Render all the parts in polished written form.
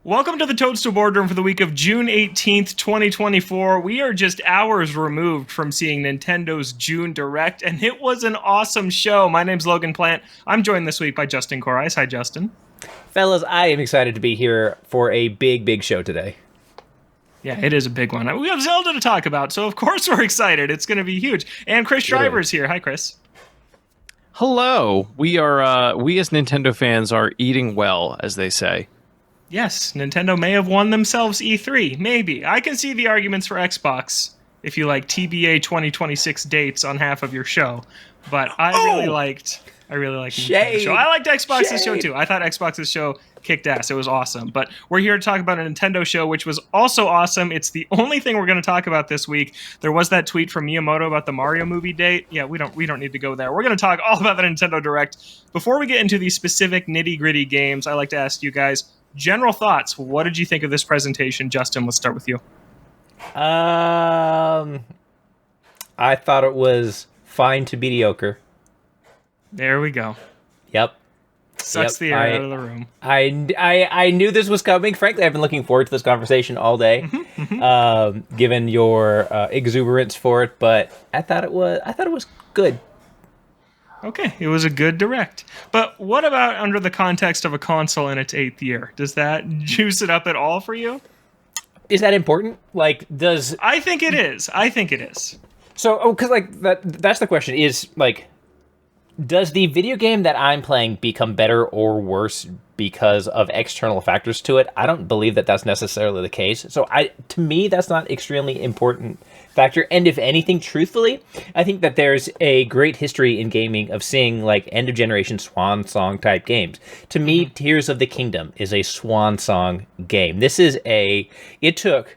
Welcome to the Toadstool Boardroom for the week of June 18th, 2024. We are just hours removed from seeing Nintendo's June Direct, and it was an awesome show. My name's Logan Plant. I'm joined this week by Justin Corice. Hi, Justin. Fellas, I am excited to be here for a big show today. Yeah, it is a big one. We have Zelda to talk about, so of course we're excited. It's going to be huge. And Chris Schreiber is here. Hi, Chris. Hello. We as Nintendo fans are eating well, as they say. Yes, Nintendo may have won themselves E3. Maybe. I can see the arguments for Xbox if you like TBA 2026 dates on half of your show. But I really liked Nintendo's show. I liked Xbox's show too. I thought Xbox's show kicked ass. It was awesome. But we're here to talk about a Nintendo show, which was also awesome. It's the only thing we're going to talk about this week. There was that tweet from Miyamoto about the Mario movie date. Yeah, we don't need to go there. We're going to talk all about the Nintendo Direct. Before we get into these specific nitty-gritty games, I like to ask you guys general thoughts. What did you think of this presentation? Justin, let's start with you. I thought it was fine to mediocre. There we go. Yep. Sucks the air out of the room. I knew this was coming. Frankly, I've been looking forward to this conversation all day, given your exuberance for it. But I thought it was good. Okay, it was a good direct. But what about under the context of a console in its 8th year? Does that juice it up at all for you? Is that important? I think it is. So, because that's the question. Does the video game that I'm playing become better or worse because of external factors to it? I don't believe that that's necessarily the case. So to me, that's not extremely important factor. And if anything, truthfully, I think that there's a great history in gaming of seeing end of generation swan song type games. To me, Tears of the Kingdom is a swan song game. It took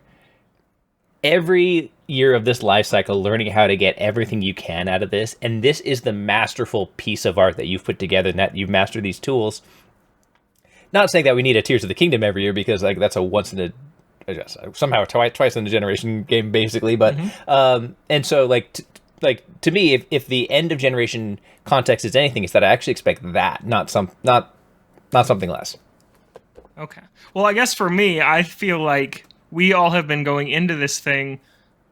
every year of this life cycle learning how to get everything you can out of this, and this is the masterful piece of art that you've put together and that you've mastered these tools. Not saying that we need a Tears of the Kingdom every year, because that's a once in a somehow twice in a generation game basically, but and so to me, if the end of generation context is anything, it's that I actually expect that, not something less. Okay, well, I guess for me, I feel like we all have been going into this thing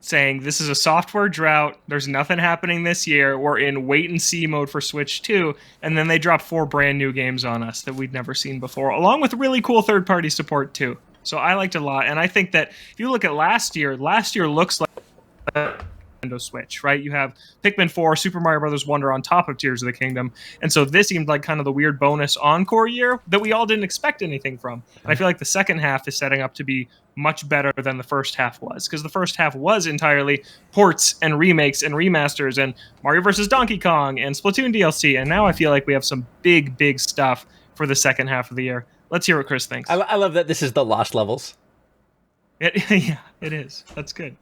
saying this is a software drought, there's nothing happening this year, we're in wait-and-see mode for Switch 2, and then they drop 4 brand new games on us that we'd never seen before, along with really cool third-party support too. So I liked it a lot, and I think that if you look at last year looks like Nintendo Switch, right? You have Pikmin 4, Super Mario Bros. Wonder on top of Tears of the Kingdom, and so this seemed like kind of the weird bonus encore year that we all didn't expect anything from. And I feel like the second half is setting up to be much better than the first half was, because the first half was entirely ports and remakes and remasters and Mario vs. Donkey Kong and Splatoon DLC, and now I feel like we have some big stuff for the second half of the year. Let's hear what Chris thinks. I love that this is the Lost Levels. Yeah, it is. That's good.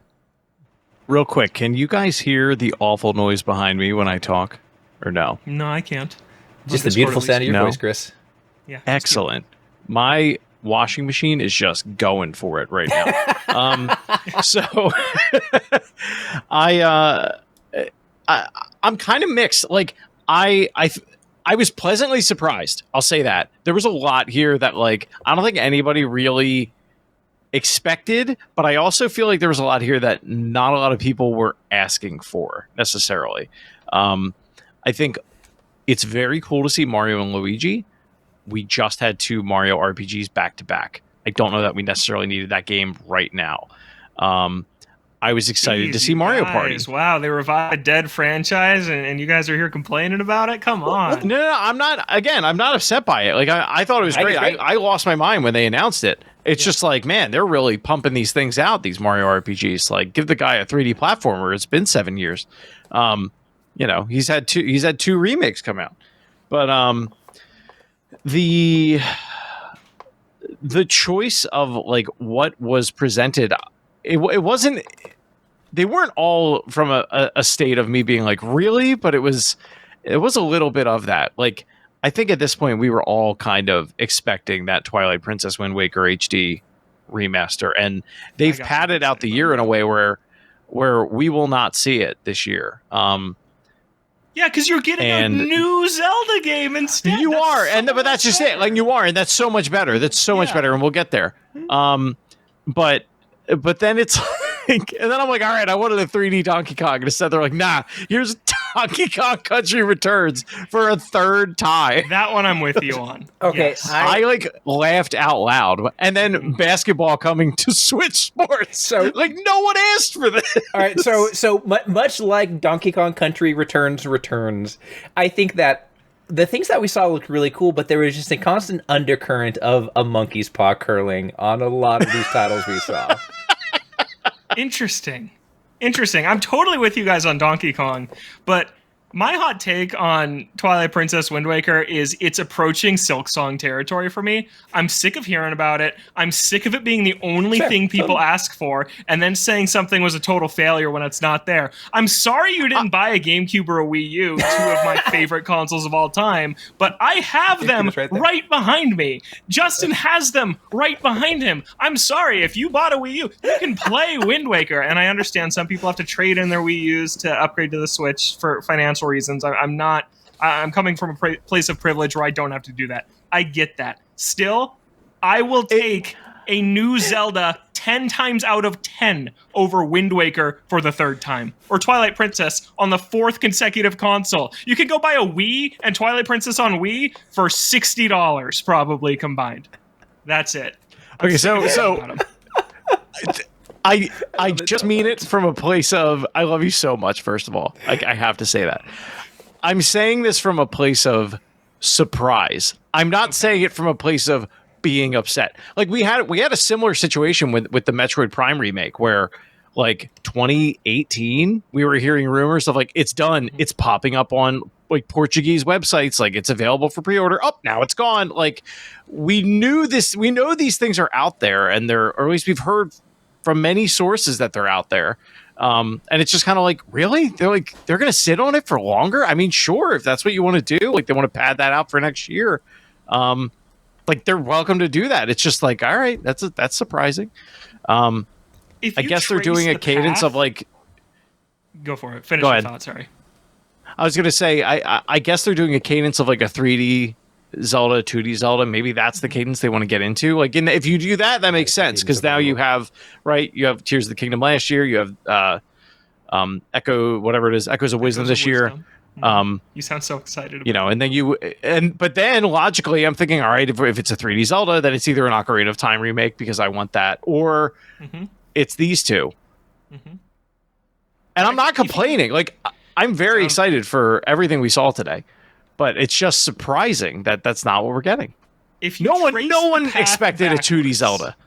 Real quick, can you guys hear the awful noise behind me when I talk? Or no? No, I can't. Just the beautiful sound of your voice, Chris. Yeah. Excellent. My washing machine is just going for it right now. So I'm kind of mixed. I was pleasantly surprised. I'll say that. There was a lot here that I don't think anybody really expected, but I also feel like there was a lot here that not a lot of people were asking for necessarily. I think it's very cool to see Mario and Luigi. We just had 2 Mario RPGs back to back. I don't know that we necessarily needed that game right now. I was excited to see Mario Party. Wow, they revived a dead franchise, and you guys are here complaining about it? Come on. No, I'm not. Again, I'm not upset by it. I thought it was great. I lost my mind when they announced it. It's just man, they're really pumping these things out, these Mario RPGs. Give the guy a 3D platformer. It's been 7 years. He's had two remakes come out. But the choice of what was presented, it wasn't, they weren't all from a state of me being really, but it was a little bit of that. I think at this point we were all kind of expecting that Twilight Princess Wind Waker HD remaster, and they've padded out the year in a way where we will not see it this year. Yeah, Yeah, because you're getting a new Zelda game instead. You are, but that's just it. Like you are, and that's so much better. That's so much better, and we'll get there. But then it's like, and then I'm like, all right, I wanted a 3D Donkey Kong, and instead they're like, nah, here's Donkey Kong Country Returns for a third time. That one I'm with you on. Okay, yes. I like laughed out loud, and then basketball coming to Switch Sports. So like no one asked for this. All right, so much like Donkey Kong Country Returns, I think that the things that we saw looked really cool, but there was just a constant undercurrent of a monkey's paw curling on a lot of these titles we saw. Interesting. I'm totally with you guys on Donkey Kong, but my hot take on Twilight Princess Wind Waker is it's approaching Silksong territory for me. I'm sick of hearing about it. I'm sick of it being the only thing people ask for, and then saying something was a total failure when it's not there. I'm sorry you didn't buy a GameCube or a Wii U, two of my favorite consoles of all time, but I have them right behind me. Justin has them right behind him. I'm sorry, if you bought a Wii U, you can play Wind Waker, and I understand some people have to trade in their Wii Us to upgrade to the Switch for financial reasons. I'm coming from a place of privilege where I don't have to do that. I get that. Still, I will take a new Zelda 10 times out of 10 over Wind Waker for the third time, or Twilight Princess on the fourth consecutive console. You can go buy a Wii and Twilight Princess on Wii for $60 probably combined. That's it. Okay, so I just mean it from a place of I love you so much. First of all, I have to say that. I'm saying this from a place of surprise. I'm not saying it from a place of being upset. Like we had a similar situation with the Metroid Prime remake where like 2018 we were hearing rumors of like it's done, it's popping up on like Portuguese websites, like it's available for pre-order. Oh, now it's gone. Like we know these things are out there, and or at least we've heard from many sources that they're out there. And it's just kind of like, really? They're going to sit on it for longer? I mean, sure, if that's what you want to do, like they want to pad that out for next year. Like they're welcome to do that. It's just like, all right, that's surprising. I guess they're doing a cadence of like, go for it. Finish your thought. Sorry. I was going to say, I guess they're doing a cadence of like a 3D Zelda, 2D Zelda. Maybe that's the cadence they want to get into. Like, if you do that, that makes sense because now you have Tears of the Kingdom last year. You have Echo, whatever it is, Echoes of Wisdom this year. You sound so excited. But then logically, I'm thinking, all right, if it's a 3D Zelda, then it's either an Ocarina of Time remake because I want that, or it's these two. And I'm not complaining. Like, I'm very excited for everything we saw today. But it's just surprising that that's not what we're getting. No one expected a 2D Zelda.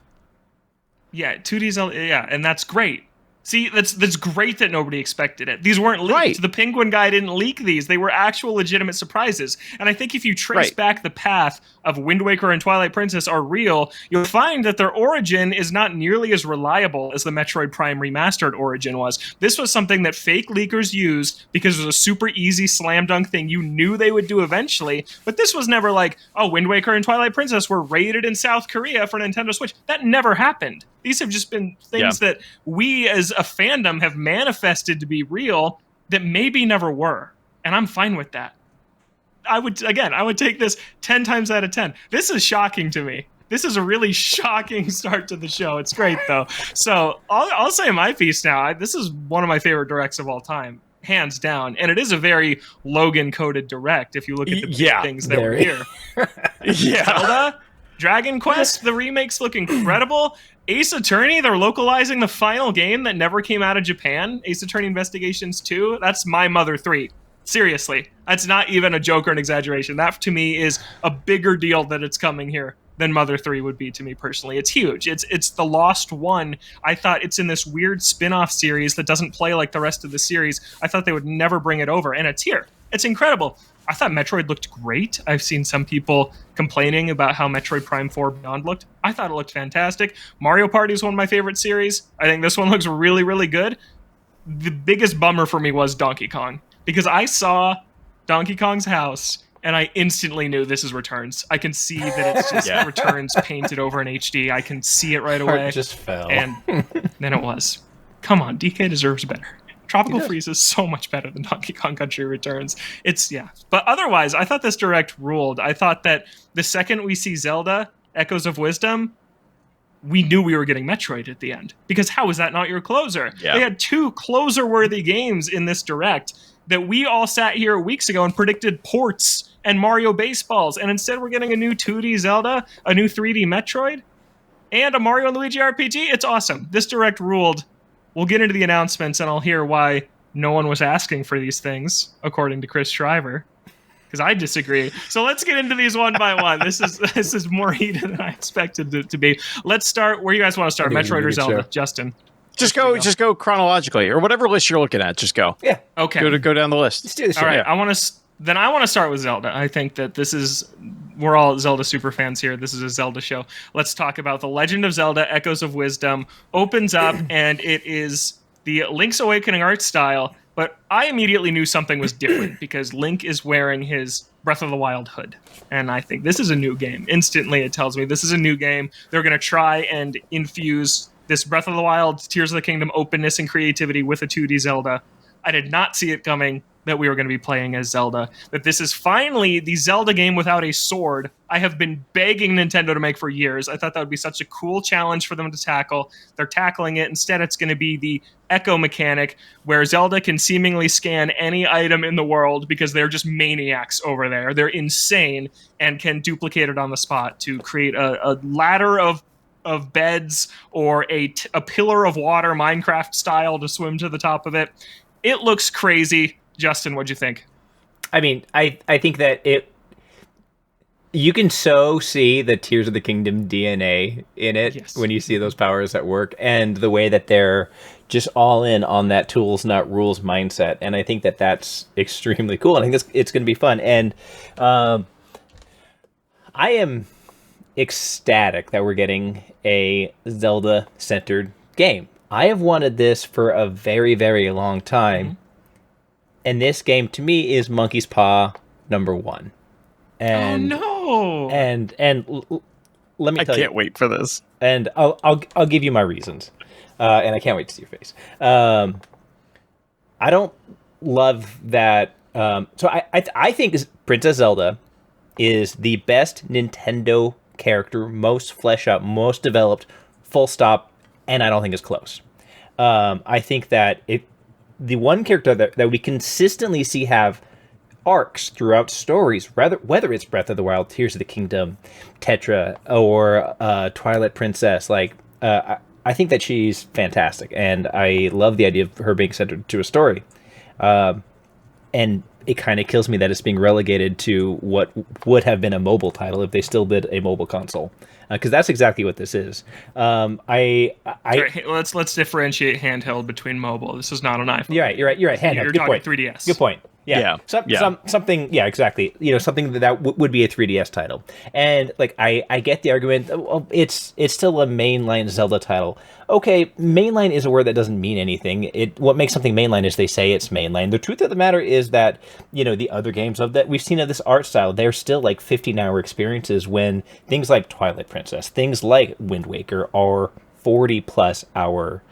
Yeah, 2D Zelda. Yeah, and that's great. See, that's great that nobody expected it. These weren't leaked. Right. The Penguin guy didn't leak these. They were actual legitimate surprises. And I think if you trace back the path of Wind Waker and Twilight Princess are real, you'll find that their origin is not nearly as reliable as the Metroid Prime Remastered origin was. This was something that fake leakers used because it was a super easy slam dunk thing you knew they would do eventually. But this was never like, oh, Wind Waker and Twilight Princess were rated in South Korea for Nintendo Switch. That never happened. These have just been things that we as a fandom have manifested to be real that maybe never were. And I'm fine with that. I would take this 10 times out of 10. This is shocking to me. This is a really shocking start to the show. It's great, though. So I'll say my piece now. This is one of my favorite directs of all time, hands down. And it is a very Logan-coded direct if you look at the big things that were here. Zelda, Dragon Quest, the remakes look incredible. Ace Attorney, they're localizing the final game that never came out of Japan. Ace Attorney Investigations 2, that's my Mother 3. Seriously, that's not even a joke or an exaggeration. That, to me, is a bigger deal that it's coming here than Mother 3 would be to me personally. It's huge. It's the lost one. I thought it's in this weird spin-off series that doesn't play like the rest of the series. I thought they would never bring it over, and it's here. It's incredible. I thought Metroid looked great. I've seen some people complaining about how Metroid Prime 4 Beyond looked. I thought it looked fantastic. Mario Party is one of my favorite series. I think this one looks really, really good. The biggest bummer for me was Donkey Kong, because I saw Donkey Kong's house, and I instantly knew this is Returns. I can see that it's just Returns painted over in HD. I can see it right away. Heart just fell. And then it was. Come on, DK deserves better. Tropical Freeze is so much better than Donkey Kong Country Returns. But otherwise, I thought this direct ruled. I thought that the second we see Zelda, Echoes of Wisdom, we knew we were getting Metroid at the end. Because how is that not your closer? Yeah. They had 2 closer-worthy games in this direct that we all sat here weeks ago and predicted ports and Mario Baseballs, and instead we're getting a new 2D Zelda, a new 3D Metroid, and a Mario and Luigi RPG. It's awesome. This direct ruled. We'll get into the announcements, and I'll hear why no one was asking for these things, according to Chris Shriver, because I disagree. So let's get into these one by one. This is more heated than I expected it to be. Let's start where you guys want to start, Metroid or Zelda. Justin? Just go chronologically, or whatever list you're looking at. Just go. Yeah. Okay. Go down the list. Let's do this. All right. Yeah. I want to start with Zelda. I think that we're all Zelda super fans here. This is a Zelda show. Let's talk about The Legend of Zelda: Echoes of Wisdom. Opens up, and it is the Link's Awakening art style. But I immediately knew something was different because Link is wearing his Breath of the Wild hood. And I think this is a new game. Instantly, it tells me this is a new game. They're going to try and infuse this Breath of the Wild, Tears of the Kingdom openness and creativity with a 2D Zelda. I did not see it coming that we were going to be playing as Zelda. That this is finally the Zelda game without a sword. I have been begging Nintendo to make for years. I thought that would be such a cool challenge for them to tackle. They're tackling it. Instead, it's going to be the Echo mechanic, where Zelda can seemingly scan any item in the world because they're just maniacs over there. They're insane and can duplicate it on the spot to create a ladder of beds or a pillar of water, Minecraft style, to swim to the top of it. It looks crazy. Justin, what'd you think? I mean, I think that you can so see the Tears of the Kingdom DNA in it when you see those powers at work, and the way that they're just all in on that tools not rules mindset. And I think that that's extremely cool. And I think it's going to be fun. And I am ecstatic that we're getting a Zelda-centered game. I have wanted this for a very, very long time. Mm-hmm. And this game, to me, is Monkey's Paw #1. And, oh, no! And let me tell you. I can't wait for this. And I'll give you my reasons. And I can't wait to see your face. I don't love that. So I think Princess Zelda is the best Nintendo character, most fleshed out, most developed, full stop, and I don't think it's close. I think that the one character that we consistently see have arcs throughout stories, whether it's Breath of the Wild, Tears of the Kingdom, Tetra, or Twilight Princess, I think that she's fantastic, and I love the idea of her being centered to a story. And it kind of kills me that it's being relegated to what would have been a mobile title if they still did a mobile console, because that's exactly what this is. Right, let's differentiate handheld between mobile. This is not an iPhone. You're right. Handheld. You're Good talking point. 3DS. Good point. Yeah. Something. Yeah, exactly. Something that would be a 3DS title. And I get the argument. Well, it's still a mainline Zelda title. Okay, mainline is a word that doesn't mean anything. What makes something mainline is they say it's mainline. The truth of the matter is that the other games that we've seen of this art style, they're still 15-hour experiences. When things like Twilight Princess, things like Wind Waker, are 40+ hour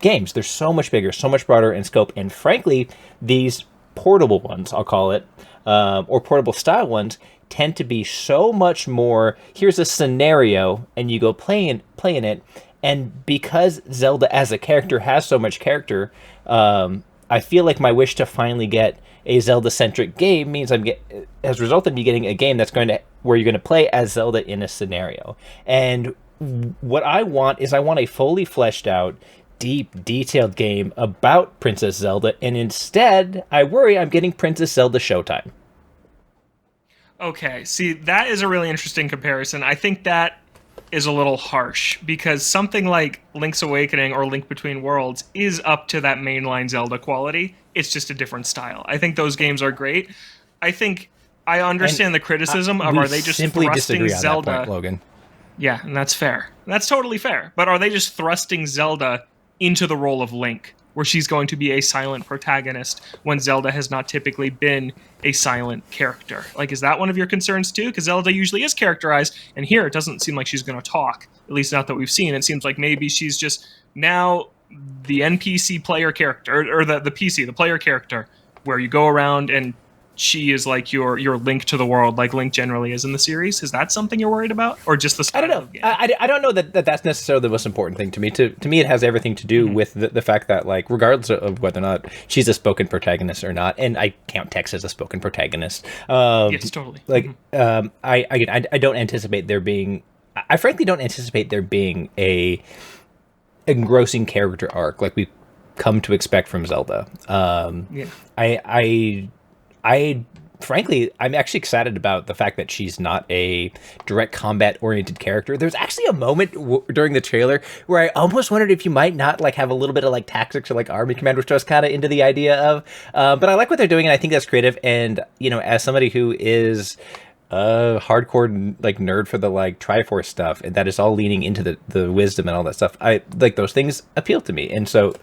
games. They're so much bigger, so much broader in scope, and frankly, these portable ones, I'll call it, or portable style ones, tend to be so much more, here's a scenario, and you go play in it, and because Zelda as a character has so much character, I feel like my wish to finally get a Zelda-centric game means has resulted in me getting a game where you're going to play as Zelda in a scenario. And what I want is a fully fleshed out, deep, detailed game about Princess Zelda, and instead, I worry I'm getting Princess Zelda Showtime. Okay, see, that is a really interesting comparison. I think that is a little harsh, because something like Link's Awakening or Link Between Worlds is up to that mainline Zelda quality. It's just a different style. I think those games are great. I think I understand the criticism of, are they just simply thrusting disagree on Zelda? That point, Logan. Yeah, and that's fair. That's totally fair. But are they just thrusting Zelda into the role of Link, where she's going to be a silent protagonist when Zelda has not typically been a silent character? Is that one of your concerns too? Because Zelda usually is characterized, and here it doesn't seem like she's going to talk, at least not that we've seen. It seems like maybe she's just now the NPC player character, or the PC, the player character, where you go around and she is like your Link to the world, like Link generally is in the series. Is that something you're worried about, or just the style I don't know. of the game? I don't know that that's necessarily the most important thing to me. To me, it has everything to do with the fact that, like, regardless of whether or not she's a spoken protagonist or not, and I count Tex as a spoken protagonist. Yes, totally. Like, I don't anticipate there being. I frankly don't anticipate there being a engrossing character arc like we've come to expect from Zelda. I frankly, I'm actually excited about the fact that she's not a direct combat oriented character. There's actually a moment during the trailer where I almost wondered if you might not like have a little bit of like tactics or like army command, which I was kind of into the idea of. But I like what they're doing, and I think that's creative. And as somebody who is a hardcore like nerd for the like Triforce stuff, and that is all leaning into the wisdom and all that stuff, I like those things appeal to me. And so,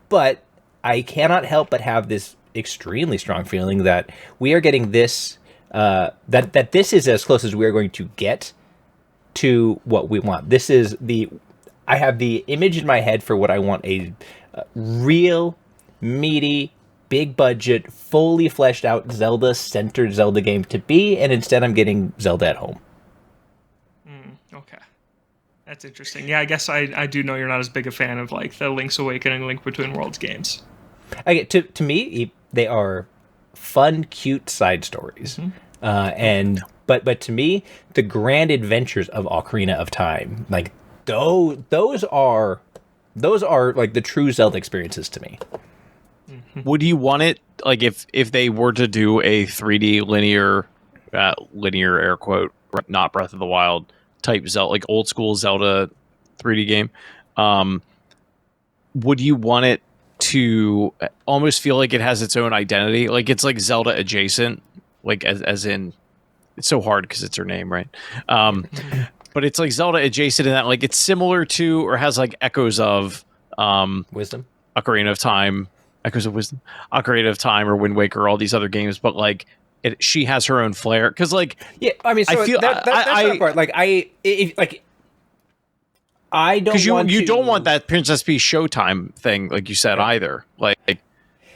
but I cannot help but have this extremely strong feeling that we are getting this that this is as close as we are going to get to what we want. I have the image in my head for what I want a real meaty, big budget, fully fleshed out Zelda-centered Zelda game to be, and instead I'm getting Zelda at home. Okay. That's interesting. Yeah, I guess I do know you're not as big a fan of like the Link's Awakening, Link Between Worlds games. To me, they are fun, cute side stories, but to me, the grand adventures of Ocarina of Time, like those are like the true Zelda experiences to me. Would you want it like if they were to do a 3D linear air quote, not Breath of the Wild type Zelda, like old school Zelda 3D game? Would you want it to almost feel like it has its own identity, like it's like Zelda adjacent, like as in it's so hard because it's her name, right? But it's like Zelda adjacent in that like it's similar to or has like echoes of Wisdom, Ocarina of Time, echoes of Wisdom, Ocarina of Time, or Wind Waker, all these other games, but like she has her own flair because like I mean, so I feel that's the part. Like I don't because you to... don't want that Princess Peach Showtime thing, like you said, either. Like,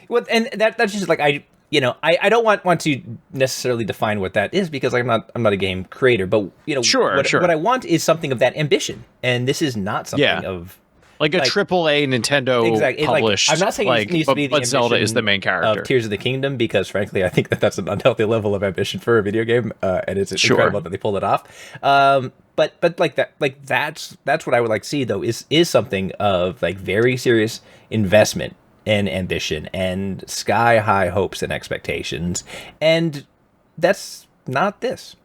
well, and that's just like I don't want to necessarily define what that is because I'm not a game creator, but sure. What I want is something of that ambition, and this is not something of like a AAA Nintendo published. I'm not saying it needs to be the but Zelda is the main character of Tears of the Kingdom because, frankly, I think that's an unhealthy level of ambition for a video game, and it's incredible that they pulled it off. But like that's what I would like to see though is something of like very serious investment and ambition and sky high hopes and expectations, and that's not this.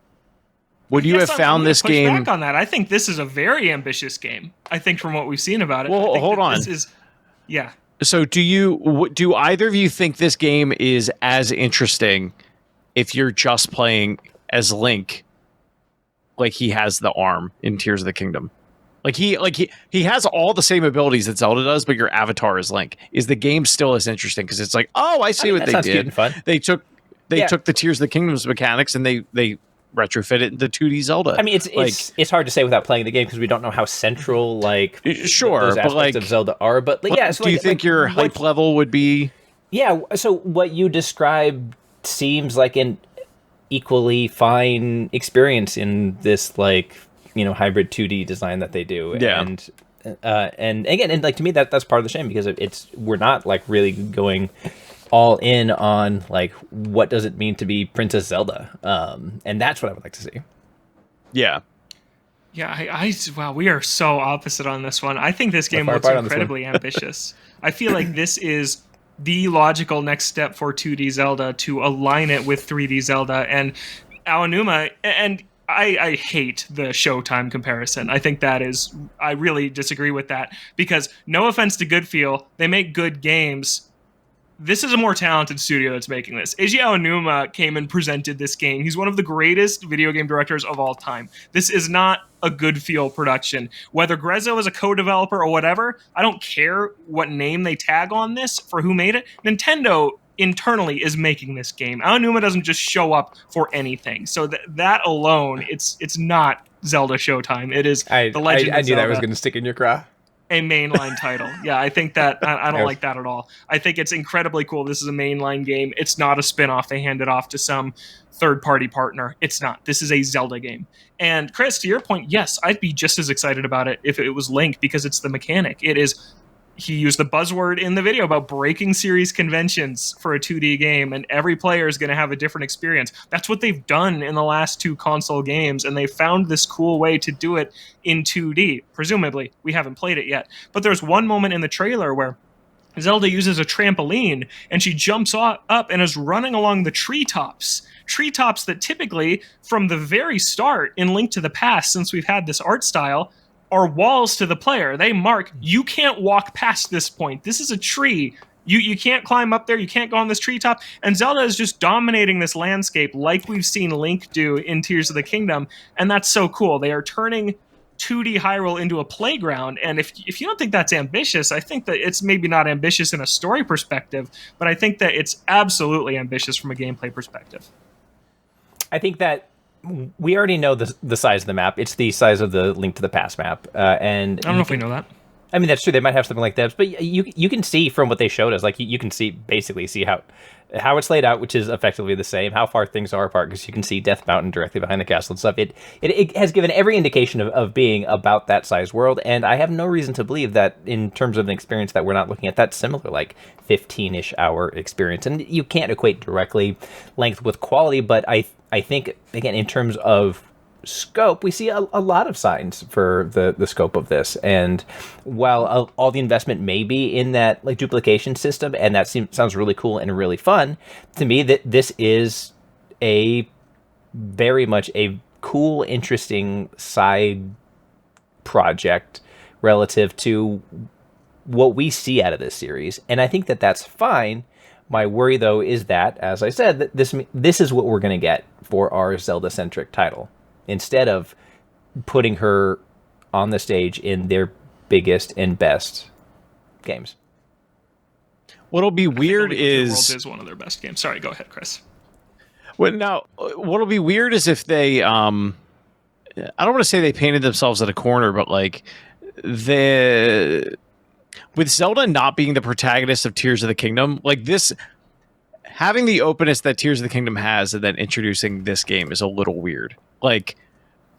Would you have found this game? Back on that, I think this is a very ambitious game. I think from what we've seen about it. Well, hold on. So do either of you think this game is as interesting if you're just playing as Link? Like he has the arm in Tears of the Kingdom. Like he has all the same abilities that Zelda does, but your avatar is Link. Is the game still as interesting? Because it's like, I see what they did. Cute and fun. They took the Tears of the Kingdom's mechanics and they retrofit it into 2D Zelda. I mean, it's hard to say without playing the game because we don't know how central those aspects of Zelda are. But like, do you think your hype level would be? Yeah. So what you described seems like an equally fine experience in this like hybrid 2D design that they do. Yeah. And again, and like to me that's part of the shame because we're not like really going all in on like what does it mean to be Princess Zelda, and that's what I would like to see. Yeah. Wow, we are so opposite on this one. I think this game looks incredibly ambitious. I feel like this is the logical next step for 2D Zelda to align it with 3D Zelda and Aonuma. And I hate the Showtime comparison. I think I really disagree with that because no offense to Goodfeel, they make good games. This is a more talented studio that's making this. Eiji Aonuma came and presented this game. He's one of the greatest video game directors of all time. This is not a Goodfeel production. Whether Grezzo is a co-developer or whatever, I don't care what name they tag on this for who made it. Nintendo internally is making this game. Aonuma doesn't just show up for anything. So that alone, it's not Zelda Showtime. It is the Legend of Zelda. I knew that was going to stick in your craw. a mainline title. Yeah, I think that I don't like that at all. I think it's incredibly cool. This is a mainline game. It's not a spin-off they handed off to some third-party partner. It's not. This is a Zelda game. And Chris, to your point, yes, I'd be just as excited about it if it was Link, because it's the mechanic. It is. He used the buzzword in the video about breaking series conventions for a 2D game, and every player is going to have a different experience. That's what they've done in the last 2 console games, and they found this cool way to do it in 2D. Presumably, we haven't played it yet. But there's one moment in the trailer where Zelda uses a trampoline, and she jumps up and is running along the treetops. Treetops that typically, from the very start in Link to the Past, since we've had this art style, are walls to the player. They mark, you can't walk past this point. This is a tree. You can't climb up there. You can't go on this treetop. And Zelda is just dominating this landscape like we've seen Link do in Tears of the Kingdom. And that's so cool. They are turning 2D Hyrule into a playground. And if you don't think that's ambitious, I think that it's maybe not ambitious in a story perspective, but I think that it's absolutely ambitious from a gameplay perspective. I think that we already know the size of the map. It's the size of the Link to the Past map. And I don't know if we know that. I mean, that's true. They might have something like that. But you can see from what they showed us, like you can basically see how it's laid out, which is effectively the same, how far things are apart, because you can see Death Mountain directly behind the castle and stuff. It has given every indication of being about that size world, and I have no reason to believe that in terms of an experience that we're not looking at that similar, like 15-ish hour experience. And you can't equate directly length with quality, but I think, again, in terms of scope, we see a lot of signs for the scope of this. And while all the investment may be in that like duplication system, and that sounds really cool and really fun, to me that this is a very much a cool, interesting side project relative to what we see out of this series. And I think that that's fine. My worry, though, is that, as I said, that this is what we're going to get for our Zelda-centric title, instead of putting her on the stage in their biggest and best games. What'll be weird is World is one of their best games. Sorry, go ahead, Chris. Well, now, what'll be weird is if they, I don't want to say they painted themselves at a corner, but like with Zelda not being the protagonist of Tears of the Kingdom, like this, having the openness that Tears of the Kingdom has and then introducing this game is a little weird. Like,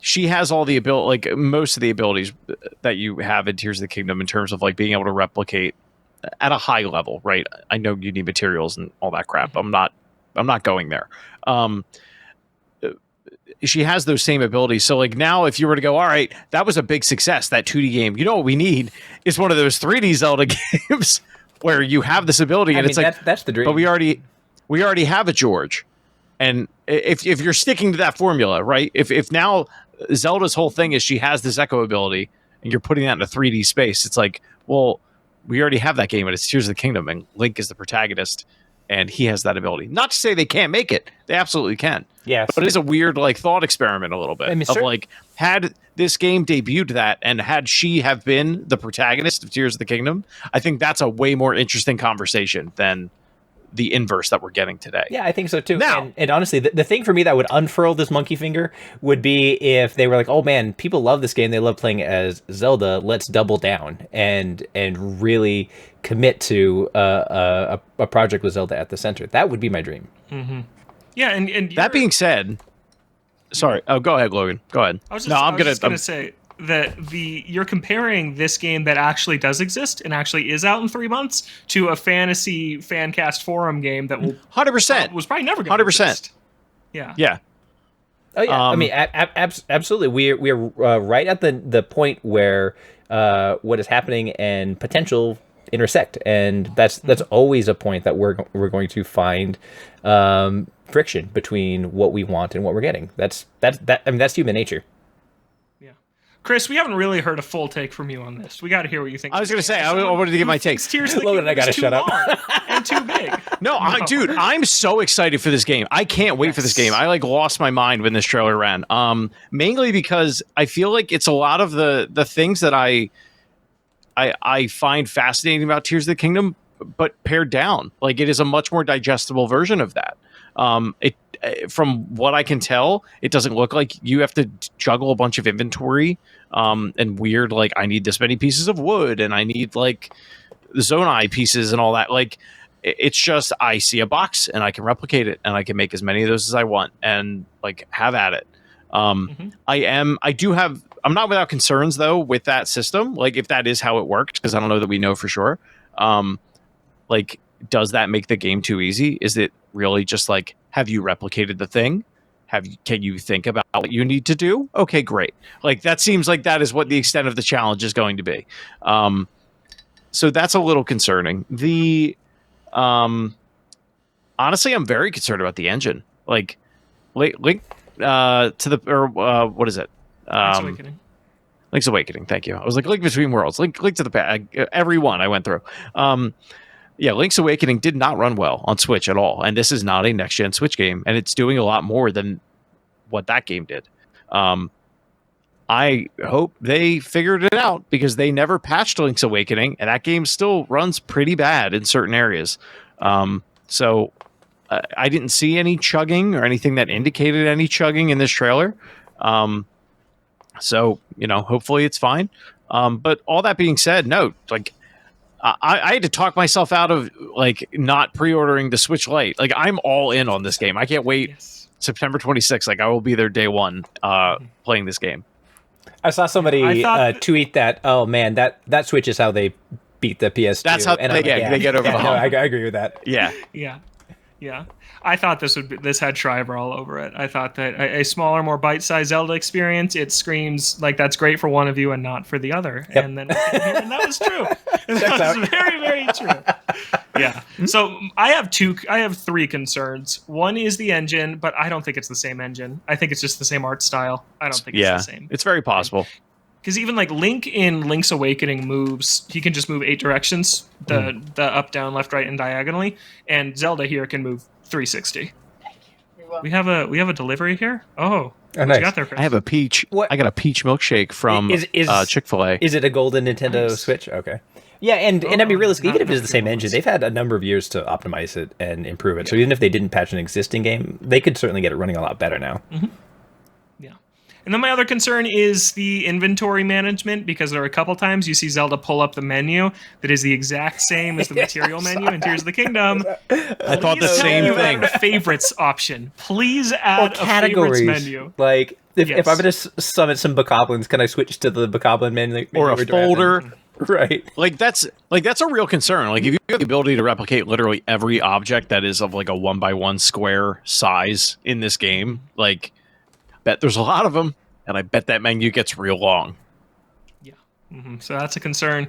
she has all the ability, like most of the abilities that you have in Tears of the Kingdom in terms of like being able to replicate at a high level, right? I know you need materials and all that crap. I'm not going there. She has those same abilities. So like now if you were to go, all right, that was a big success, that 2D game, you know what we need is one of those 3D Zelda games where you have this ability and it's like, that's the dream. But we already have it, George. And if you're sticking to that formula, right? If now Zelda's whole thing is she has this echo ability and you're putting that in a 3D space, it's like, well, we already have that game and it's Tears of the Kingdom and Link is the protagonist and he has that ability. Not to say they can't make it. They absolutely can. Yeah. But it is a weird like thought experiment a little bit of like, had this game debuted that and had she have been the protagonist of Tears of the Kingdom, I think that's a way more interesting conversation than the inverse that we're getting today. Yeah, I think so too. Now, and honestly, the thing for me that would unfurl this monkey finger would be if they were like, oh man, people love this game. They love playing as Zelda. Let's double down and really commit to a project with Zelda at the center. That would be my dream. Mm-hmm. Yeah, and that being said, sorry. Oh, go ahead, Logan. Go ahead. I'm going to say that you're comparing this game that actually does exist and actually is out in 3 months to a fantasy fan cast forum game that will 100% was probably never going to exist. Yeah. Oh yeah. I mean, absolutely. We're right at the point where what is happening and potential intersect, and that's always a point that we're going to find friction between what we want and what we're getting. That's human nature. Chris, we haven't really heard a full take from you on this. We got to hear what you think. I was going to say, I wanted to get my take. Logan, I got to shut up. And too big. No, dude, I'm so excited for this game. I can't wait for this game. I like lost my mind when this trailer ran. Mainly because I feel like it's a lot of the things that I find fascinating about Tears of the Kingdom, but pared down. Like it is a much more digestible version of that. It from what I can tell, it doesn't look like you have to juggle a bunch of inventory and weird, like, I need this many pieces of wood and I need like the Zonai pieces and all that. Like, it's just, I see a box and I can replicate it and I can make as many of those as I want and like have at it. I'm not without concerns though with that system. Like, if that is how it worked, because I don't know that we know for sure. Like, does that make the game too easy? Is it really just like, have you replicated the thing? Can you think about what you need to do? Okay, great. Like, that seems like that is what the extent of the challenge is going to be. So that's a little concerning. Honestly, I'm very concerned about the engine. Like, Link to the, or what is it? Link's Awakening. Link's Awakening. Thank you. I was like, Link Between Worlds. Link to the past. Every one I went through. Yeah, Link's Awakening did not run well on Switch at all, and this is not a next-gen Switch game, and it's doing a lot more than what that game did. I hope they figured it out, because they never patched Link's Awakening, and that game still runs pretty bad in certain areas. So I didn't see any chugging or anything that indicated any chugging in this trailer. So, hopefully it's fine. But all that being said, no, like, I had to talk myself out of like not pre-ordering the Switch Lite. Like, I'm all in on this game. I can't wait. Yes. September 26th. Like, I will be there day one playing this game. I saw somebody tweet that, oh man, that Switch is how they beat the PS2. That's how they get over the hump. No, I agree with that. Yeah. Yeah. I thought this had Shriver all over it. I thought that a smaller, more bite-sized Zelda experience, it screams like that's great for one of you and not for the other. Yep. And then and that was true. That was very, very true. Yeah. So I have three concerns. One is the engine, but I don't think it's the same engine. I think it's just the same art style. I don't think it's the same. It's very possible. Because even like Link in Link's Awakening moves, he can just move 8 directions, the up, down, left, right, and diagonally. And Zelda here can move 360. We have a delivery here. Oh, what nice. You got there, Chris? I have a peach. What? I got a peach milkshake from Chick-fil-A. Is it a golden Nintendo Switch? Okay. Yeah, and I mean, realistically, even if it's the same engine, they've had a number of years to optimize it and improve it. Yeah. So even if they didn't patch an existing game, they could certainly get it running a lot better now. Mm-hmm. And then my other concern is the inventory management, because there are a couple times you see Zelda pull up the menu that is the exact same as the material menu in Tears of the Kingdom. I thought the same thing. Favorites option. Please add a favorites menu. Like, if I'm going to summon some bokoblins, can I switch to the bokoblin menu? Or a folder. Right. Like, that's a real concern. Like, if you have the ability to replicate literally every object that is of like a 1x1 square size in this game, like, bet there's a lot of them, and I bet that menu gets real long. Yeah. Mm-hmm. So that's a concern.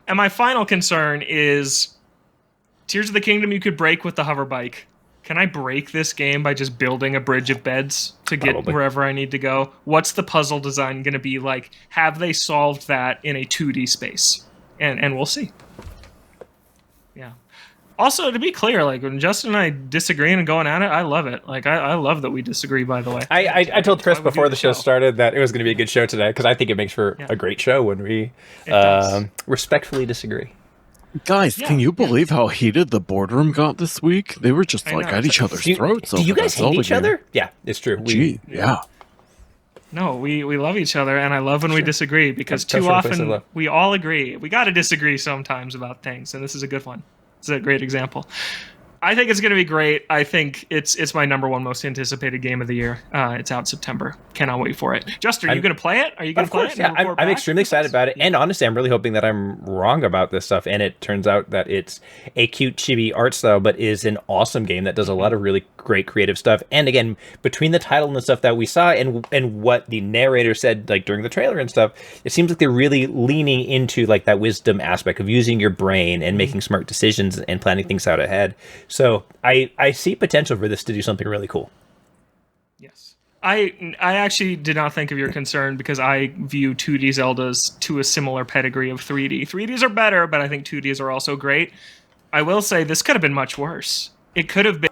And my final concern is Tears of the Kingdom you could break with the hover bike. Can I break this game by just building a bridge of beds to get wherever I need to go? What's the puzzle design going to be like? Have they solved that in a 2D space? And we'll see. Yeah. Also, to be clear, like, when Justin and I disagreeing and going at it, I love it. Like, I love that we disagree, by the way. I told Chris before the show started that it was going to be a good show today, because I think it makes for a great show when we respectfully disagree. Guys, can you believe how heated the boardroom got this week? They were just like at each other's throats. Do you guys hate each other? Yeah, it's true. Yeah. No, we love each other, and I love when we disagree, because too often we all agree. We got to disagree sometimes about things, and this is a good one. It's a great example. I think it's going to be great. I think it's my number one most anticipated game of the year. It's out September. Cannot wait for it. Justin, are you going to play it? Are you going to play it? Yeah, I'm extremely excited about it. And honestly, I'm really hoping that I'm wrong about this stuff. And it turns out that it's a cute chibi art style, but is an awesome game that does a lot of really great creative stuff. And again, between the title and the stuff that we saw and what the narrator said, like during the trailer and stuff, it seems like they're really leaning into like that wisdom aspect of using your brain and making smart decisions and planning things out ahead. So I see potential for this to do something really cool. Yes. I actually did not think of your concern, because I view 2D Zeldas to a similar pedigree of 3D. 3Ds are better, but I think 2Ds are also great. I will say this could have been much worse. It could have been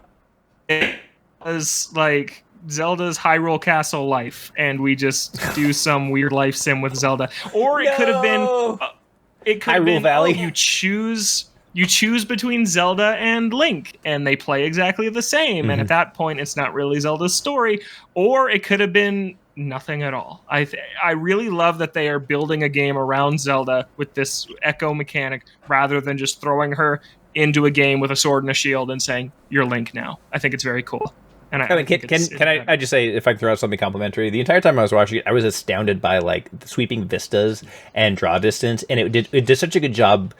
as like Zelda's Hyrule Castle life, and we just do some weird life sim with Zelda. Or it could have been Hyrule Valley. You choose you choose between Zelda and Link, and they play exactly the same. And at that point, it's not really Zelda's story, or it could have been nothing at all. I really love that they are building a game around Zelda with this echo mechanic rather than just throwing her into a game with a sword and a shield and saying, "You're Link now." I think it's very cool. And I mean, can I just say, if I can throw out something complimentary, the entire time I was watching it, I was astounded by like the sweeping vistas and draw distance, and it did such a good job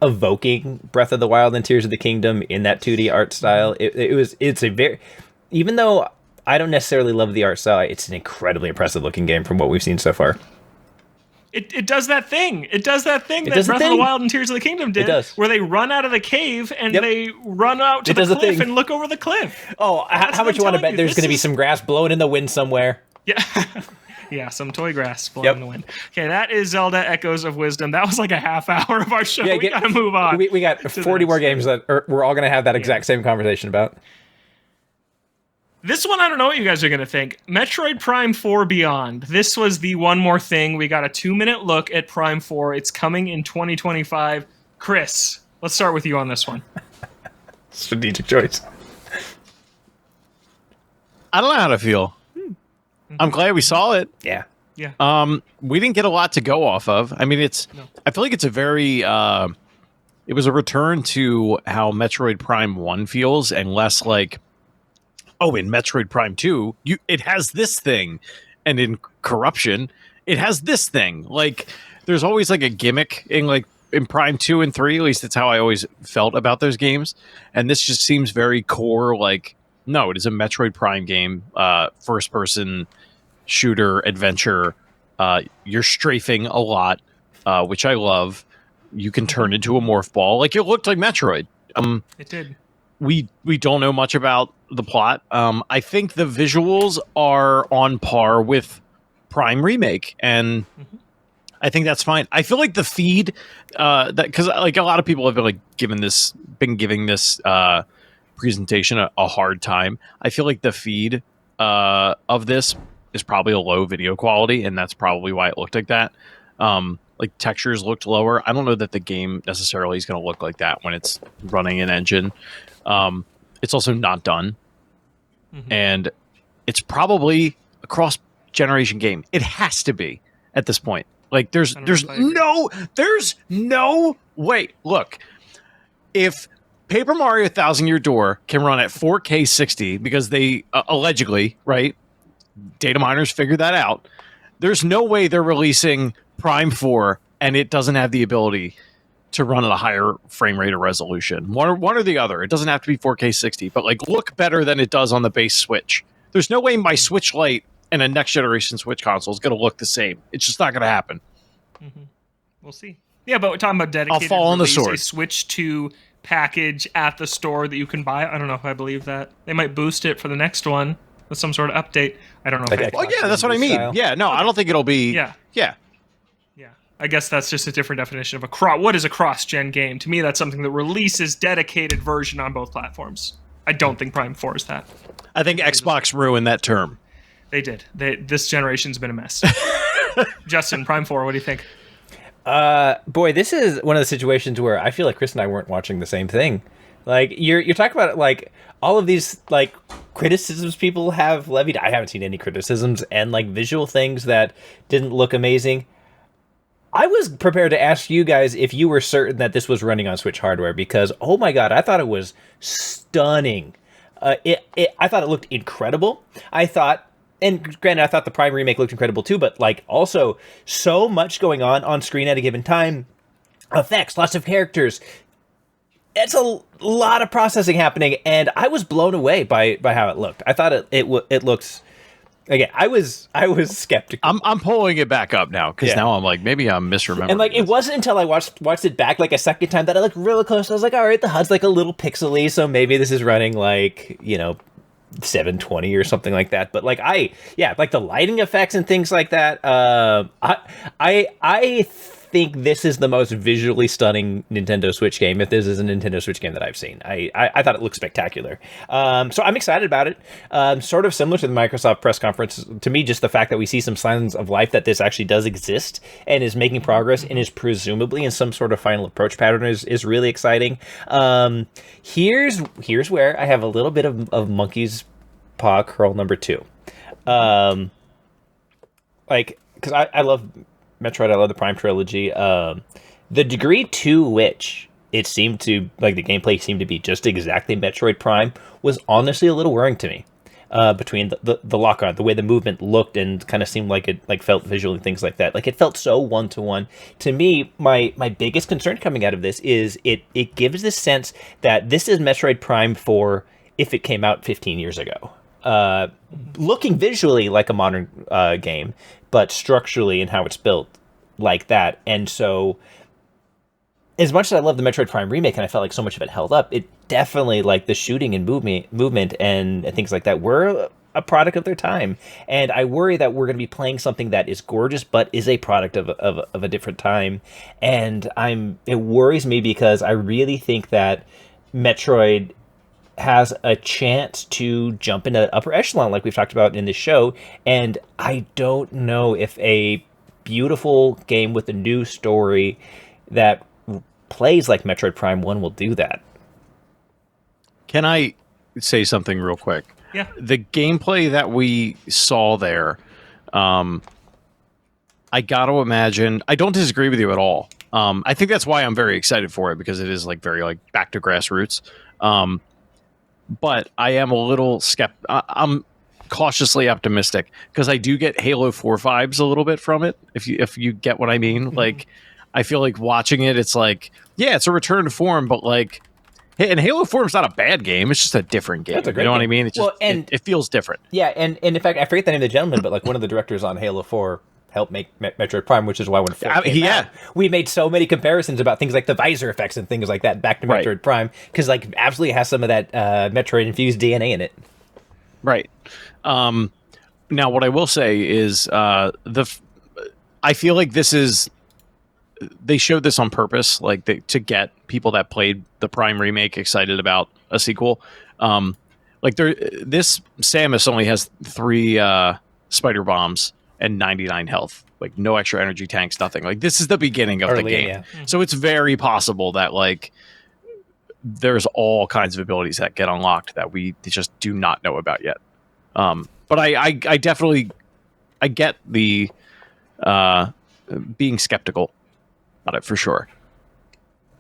evoking Breath of the Wild and Tears of the Kingdom in that 2D art style. It's a very, even though I don't necessarily love the art style, it's an incredibly impressive looking game from what we've seen so far. It does that thing. It does that thing that Breath of the Wild and Tears of the Kingdom did, where they run out of the cave and they run out to the cliff and look over the cliff. Oh, how much you want to bet there's going to be some grass blowing in the wind somewhere? Yeah. Yeah, some toy grass blowing in the wind. Okay, that is Zelda Echoes of Wisdom. That was like a half hour of our show. Yeah, we got to move on. We got 40 more games that we're all going to have that exact same conversation about. This one, I don't know what you guys are going to think. Metroid Prime 4 Beyond. This was the one more thing. We got a 2-minute look at Prime 4. It's coming in 2025. Chris, let's start with you on this one. Strategic choice. I don't know how to feel. I'm glad we saw it. Yeah. Yeah. We didn't get a lot to go off of. I mean, I feel like it's a very it was a return to how Metroid Prime 1 feels, and less like, oh, in Metroid Prime 2, it has this thing, and in Corruption, it has this thing. Like, there's always like a gimmick in Prime 2 and 3, at least that's how I always felt about those games. And this just seems very core, like, no, it is a Metroid Prime game, first person shooter adventure. You're strafing a lot, which I love. You can turn into a morph ball. Like, it looked like Metroid. It did. We don't know much about the plot. I think the visuals are on par with Prime Remake, and I think that's fine. I feel like the feed, that because like a lot of people have been giving this presentation a hard time. I feel like the feed of this is probably a low video quality, and that's probably why it looked like that. Like, textures looked lower. I don't know that the game necessarily is going to look like that when it's running an engine. It's also not done, and it's probably a cross-generation game. It has to be at this point. Like, there's no way. Look, if Paper Mario Thousand Year Door can run at 4K 60 because they allegedly, right? Data miners figured that out. There's no way they're releasing Prime 4 and it doesn't have the ability to run at a higher frame rate or resolution. One or the other. It doesn't have to be 4K 60, but like look better than it does on the base Switch. There's no way my Switch Lite and a next generation Switch console is going to look the same. It's just not going to happen. We'll see. Yeah, but we're talking about dedicated. I'll fall on the release, sword. A Switch 2 package at the store that you can buy. I don't know if I believe that. They might boost it for the next one with some sort of update. I don't know. Like, well, yeah, that's what I mean. Style. Yeah, no, I don't think it'll be. Yeah. I guess that's just a different definition of what is a cross-gen game. To me, that's something that releases dedicated version on both platforms. I don't think Prime 4 is that. I think Xbox ruined that term. They did. This generation's been a mess. Justin, Prime 4, what do you think? Boy, this is one of the situations where I feel like Chris and I weren't watching the same thing. Like, you're talking about, like, all of these, like, criticisms people have levied. I haven't seen any criticisms, and, like, visual things that didn't look amazing. I was prepared to ask you guys if you were certain that this was running on Switch hardware, because, oh my god, I thought it was stunning. I thought it looked incredible. And granted, I thought the Prime Remake looked incredible too, but like also so much going on screen at a given time. Effects, lots of characters. It's a lot of processing happening, and I was blown away by how it looked. I thought it looked. Again, I was skeptical. I'm pulling it back up now because now I'm like, maybe I'm misremembering. And like, it wasn't until I watched it back like a second time that I looked really close. I was like, all right, the HUD's like a little pixely, so maybe this is running like 720 or something like that. But like like the lighting effects and things like that. I think this is the most visually stunning Nintendo Switch game, if this is a Nintendo Switch game that I've seen. I thought it looked spectacular. So I'm excited about it. Sort of similar to the Microsoft press conference, to me, just the fact that we see some signs of life that this actually does exist and is making progress and is presumably in some sort of final approach pattern is really exciting. Here's where I have a little bit of Monkey's Paw Curl number 2. Because I love Metroid, I love the Prime trilogy. The degree to which it seemed to, like, the gameplay seemed to be just exactly Metroid Prime was honestly a little worrying to me. Between the lock-on, the way the movement looked and kind of seemed like it felt visually, things like that. Like, it felt so one-to-one. To me, my biggest concern coming out of this is it gives this sense that this is Metroid Prime for if it came out 15 years ago. Looking visually like a modern game, but structurally and how it's built like that. And so, as much as I love the Metroid Prime remake and I felt like so much of it held up, it definitely, like, the shooting and movement and things like that were a product of their time. And I worry that we're going to be playing something that is gorgeous but is a product of a different time. And it worries me because I really think that Metroid has a chance to jump into that upper echelon like we've talked about in this show, and I don't know if a beautiful game with a new story that plays like Metroid Prime 1 will do that. Can I say something real quick? Yeah. The gameplay that we saw there, I got to imagine, I don't disagree with you at all. I think that's why I'm very excited for it, because it is, like, very, like, back to grassroots. But I am a little I'm cautiously optimistic because I do get Halo 4 vibes a little bit from it. If you get what I mean, Mm-hmm. like, I feel like watching it, it's like, yeah, it's a return to form, but, like, and Halo 4 is not a bad game. It's just a different game. It's a great You know what I game. mean? It's just, Well, and- it feels different. Yeah, and in fact, I forget the name of the gentleman, but, like, one of the directors on Halo 4 helped make Metroid Prime, which is why when it first came out, we made so many comparisons about things like the visor effects and things like that back to Right. Metroid Prime, because, like, absolutely has some of that Metroid-infused DNA in it. Right. Now, what I will say is I feel like this is, they showed this on purpose, like, to get people that played the Prime remake excited about a sequel. Like, this Samus only has 3 spider bombs and 99 health, like, no extra energy tanks, nothing. Like, this is the beginning of the game. Yeah. So it's very possible that, like, there's all kinds of abilities that get unlocked that we just do not know about yet. But I definitely, I get the being skeptical about it for sure.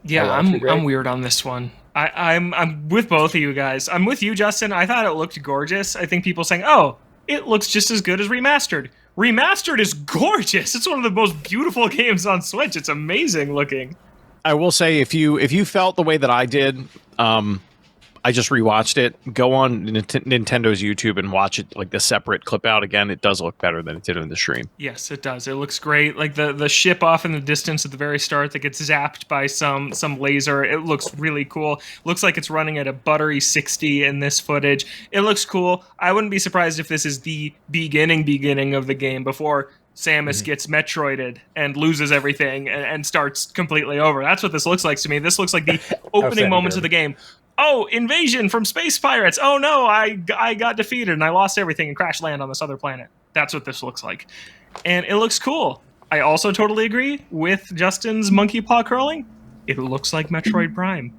Yeah, That'd be great. I'm weird on this one. I'm with both of you guys. I'm with you, Justin. I thought it looked gorgeous. I think people saying, "Oh, it looks just as good as remastered." Remastered is gorgeous. It's one of the most beautiful games on Switch. It's amazing looking. I will say, if you felt the way that I did, I just rewatched it. Go on Nintendo's YouTube and watch it, like, the separate clip out again. It does look better than it did in the stream. Yes, it does. It looks great. Like the ship off in the distance at the very start that gets zapped by some laser. It looks really cool. Looks like it's running at a buttery 60 in this footage. It looks cool. I wouldn't be surprised if this is the beginning of the game before Samus gets Metroided and loses everything and starts completely over. That's what this looks like to me. This looks like the opening moments of the game. Oh, invasion from space pirates. Oh no, I got defeated and I lost everything and crash land on this other planet. That's what this looks like. And it looks cool. I also totally agree with Justin's monkey paw curling. It looks like Metroid Prime.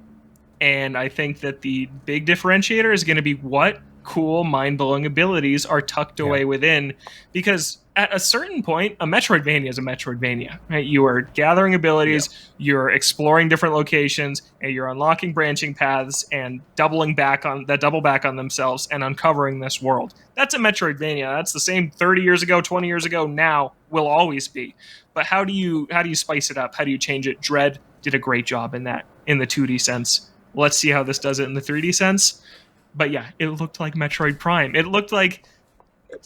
And I think that the big differentiator is going to be what cool, mind-blowing abilities are tucked away within. Because at a certain point, a Metroidvania is a Metroidvania. Right? You are gathering abilities, you're exploring different locations, and you're unlocking branching paths and double back on themselves and uncovering this world. That's a Metroidvania. That's the same 30 years ago, 20 years ago, now will always be. But how do you spice it up? How do you change it? Dread did a great job in that, in the 2D sense. Let's see how this does it in the 3D sense. But yeah, it looked like Metroid Prime. It looked like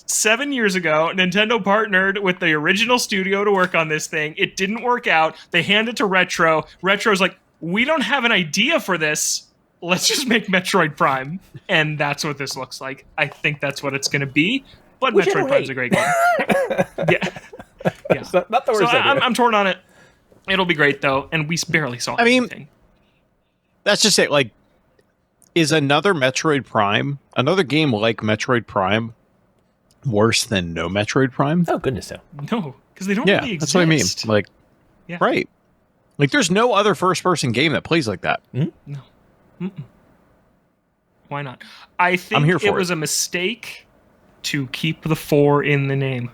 7 years ago, Nintendo partnered with the original studio to work on this thing. It didn't work out. They hand it to Retro. Retro's like, we don't have an idea for this. Let's just make Metroid Prime. And that's what this looks like. I think that's what it's going to be. But Metroid Prime's a great game. Yeah. So, not the worst idea. I'm torn on it. It'll be great though, and we barely saw I mean, anything. That's just it. Like, is another Metroid Prime, another game like Metroid Prime, worse than no Metroid Prime? Oh, goodness, no. No, because they don't Yeah, really exist. that's what I mean. Like, Yeah. right. Like, there's no other first-person game that plays like that. No. Mm-mm. Why not? I think I'm here for it was a mistake to keep the 4 in the name.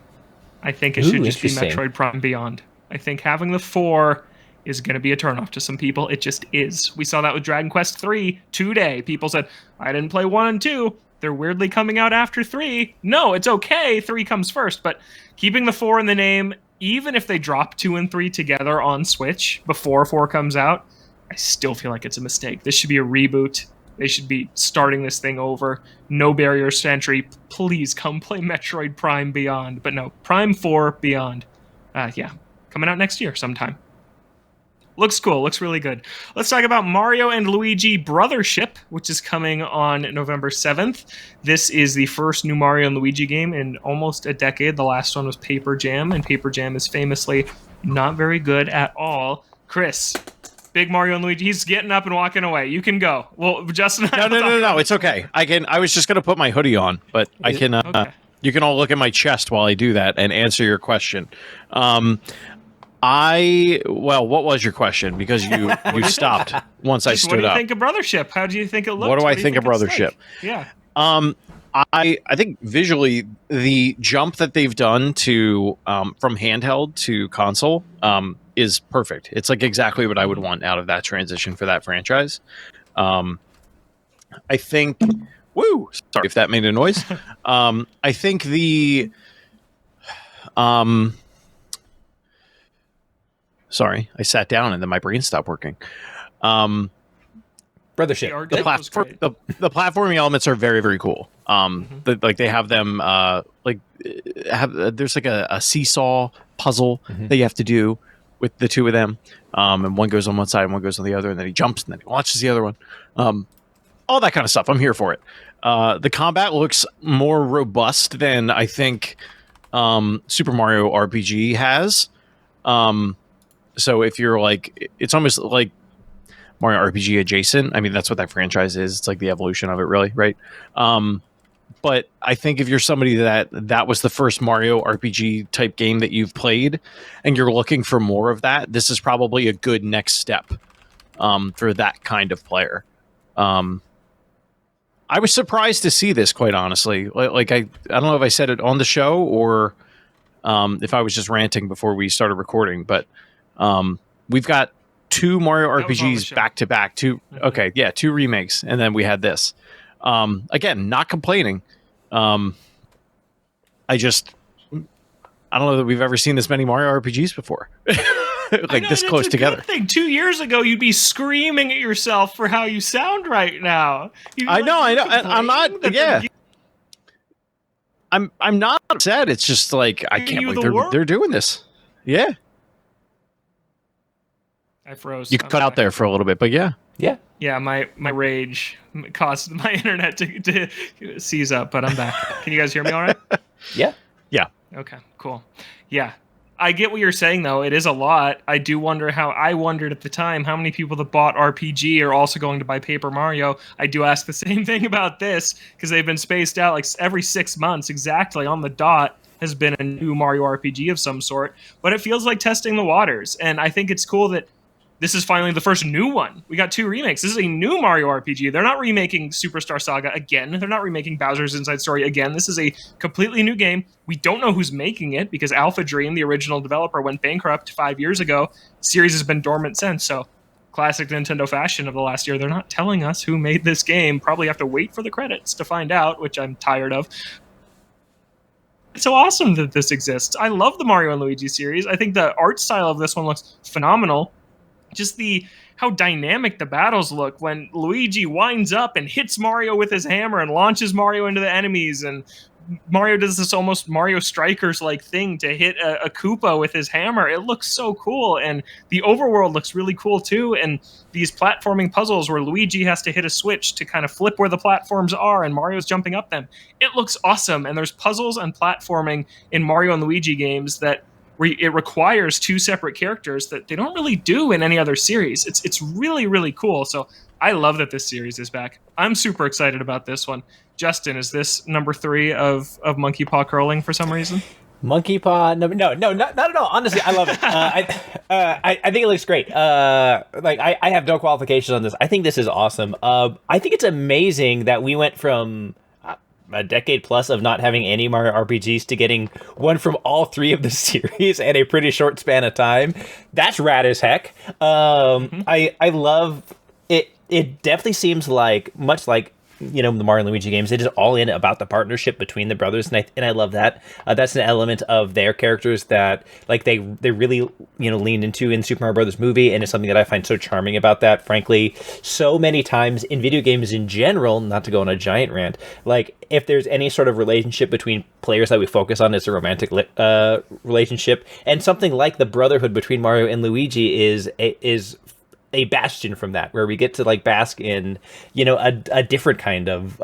I think it should just be interesting. Metroid Prime Beyond. I think having the 4 is going to be a turnoff to some people. It just is. We saw that with Dragon Quest 3 today. People said, I didn't play 1 and 2. They're weirdly coming out after 3. No, it's okay. 3 comes first. But keeping the 4 in the name, even if they drop 2 and 3 together on Switch before 4 comes out, I still feel like it's a mistake. This should be a reboot. They should be starting this thing over. No barriers to entry. Please come play Metroid Prime Beyond. But no, Prime 4 Beyond. Yeah, coming out next year sometime. Looks cool. Looks really good. Let's talk about Mario and Luigi Brothership, which is coming on November 7th. This is the first new Mario and Luigi game in almost a decade. The last one was Paper Jam, and Paper Jam is famously not very good at all. Chris, big Mario and Luigi, he's getting up and walking away. You can go. Well, Justin... No. It's okay. I was just going to put my hoodie on, but I can... Okay. You can all look at my chest while I do that and answer your question. What was your question? Because you stopped once I stood What do you up. think of Brothership? How do you think it looks? What do I think of it's Brothership? like? Yeah. I think visually the jump that they've done to from handheld to console is perfect. It's like exactly what I would want out of that transition for that franchise. I think. Woo! Sorry if that made a noise. I think the. Sorry, I sat down and then my brain stopped working. Brothership. The The platforming elements are very, very cool. Like they have them there's like a seesaw puzzle that you have to do with the two of them, and one goes on one side and one goes on the other, and then he jumps and then he launches the other one. All that kind of stuff. I'm here for it. The combat looks more robust than I think Super Mario RPG has. So if you're like, it's almost like Mario RPG adjacent. I mean, that's what that franchise is. It's like the evolution of it, really, right? But I think if you're somebody that was the first Mario RPG type game that you've played, and you're looking for more of that, this is probably a good next step for that kind of player. I was surprised to see this, quite honestly. Like I don't know if I said it on the show or if I was just ranting before we started recording, but we've got 2 Mario RPGs back to back. 2 remakes, and then we had this. Again, not complaining. I don't know that we've ever seen this many Mario RPGs before. Like this close together. Thing. 2 years ago, you'd be screaming at yourself for how you sound right now. I know. I'm not. Yeah. I'm not upset. It's just like I can't believe they're doing this. Yeah. I froze. You cut out there for a little bit, but yeah. Yeah, my rage caused my internet to seize up, but I'm back. Can you guys hear me all right? Yeah. Okay, cool. Yeah. I get what you're saying, though. It is a lot. I wondered at the time how many people that bought RPG are also going to buy Paper Mario. I do ask the same thing about this because they've been spaced out like every 6 months exactly on the dot has been a new Mario RPG of some sort. But it feels like testing the waters. And I think it's cool that this is finally the first new one. We got 2 remakes. This is a new Mario RPG. They're not remaking Superstar Saga again. They're not remaking Bowser's Inside Story again. This is a completely new game. We don't know who's making it because Alpha Dream, the original developer, went bankrupt 5 years ago. The series has been dormant since. So classic Nintendo fashion of the last year. They're not telling us who made this game. Probably have to wait for the credits to find out, which I'm tired of. It's so awesome that this exists. I love the Mario and Luigi series. I think the art style of this one looks phenomenal. Just how dynamic the battles look when Luigi winds up and hits Mario with his hammer and launches Mario into the enemies, and Mario does this almost Mario Strikers like thing to hit a Koopa with his hammer. It looks so cool, and the overworld looks really cool too, and these platforming puzzles where Luigi has to hit a switch to kind of flip where the platforms are and Mario's jumping up them. It looks awesome, and there's puzzles and platforming in Mario and Luigi games that where it requires two separate characters that they don't really do in any other series. It's really, really cool. So I love that this series is back. I'm super excited about this one. Justin, is this number 3 of Monkey Paw Curling for some reason? Monkey Paw? No, not at all. Honestly, I love it. I think it looks great. I have no qualifications on this. I think this is awesome. I think it's amazing that we went from a decade plus of not having any Mario RPGs to getting one from all 3 of the series in a pretty short span of time. That's rad as heck. I love it. It definitely seems like, much like, the Mario and Luigi games, it is all in about the partnership between the brothers, and I love that. That's an element of their characters that they really lean into in Super Mario Brothers movie, and it's something that I find so charming about that. Frankly, so many times in video games in general, not to go on a giant rant, if there's any sort of relationship between players that we focus on, it's a romantic relationship, and something like the brotherhood between Mario and Luigi is a bastion from that, where we get to bask in a different kind of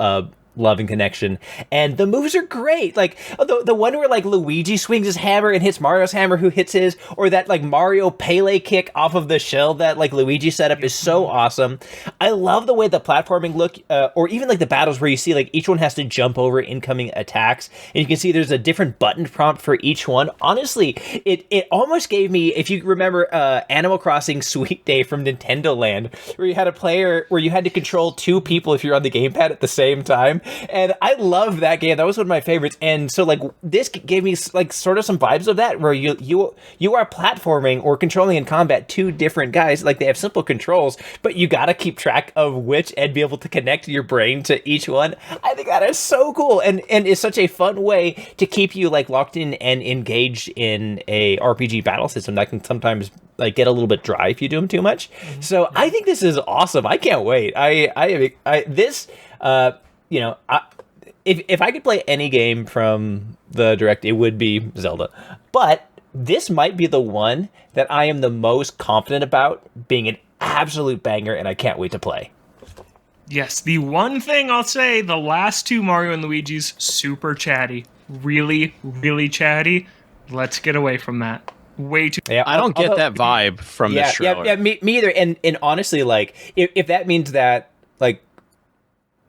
love and connection. And the moves are great, the one where Luigi swings his hammer and hits Mario's hammer, who hits his, or that Mario Pele kick off of the shell that Luigi set up is so awesome. I love the way the platforming look, or even the battles where you see each one has to jump over incoming attacks, and you can see there's a different button prompt for each one. Honestly, it almost gave me, if you remember Animal Crossing Sweet Day from Nintendo Land, where you had a player where you had to control 2 people if you're on the gamepad at the same time. And I love that game. That was one of my favorites. And so this gave me sort of some vibes of that, where you are platforming or controlling in combat 2 different guys. They have simple controls, but you got to keep track of which and be able to connect your brain to each one. I think that is so cool, and is such a fun way to keep you locked in and engaged in a RPG battle system that can sometimes get a little bit dry if you do them too much. So I think this is awesome. I can't wait. If I could play any game from the Direct, it would be Zelda. But this might be the one that I am the most confident about being an absolute banger, and I can't wait to play. Yes, the one thing I'll say, the last 2 Mario and Luigi's, super chatty. Really, really chatty. Let's get away from that. Way too... Yeah, I don't get that vibe from this trailer. Yeah, me either. And honestly, if that means that,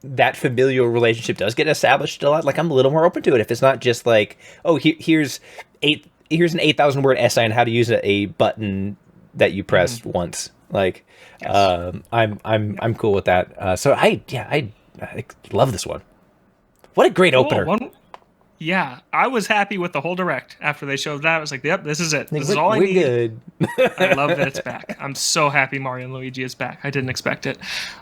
that familial relationship does get established a lot, I'm a little more open to it. If it's not just here's an 8,000 word essay on how to use a button that you pressed once. I'm cool with that. So I love this one. What a great opener. Yeah, I was happy with the whole Direct after they showed that. I was like, yep, this is it. This is all I need. Good. I love that it's back. I'm so happy Mario and Luigi is back. I didn't expect it.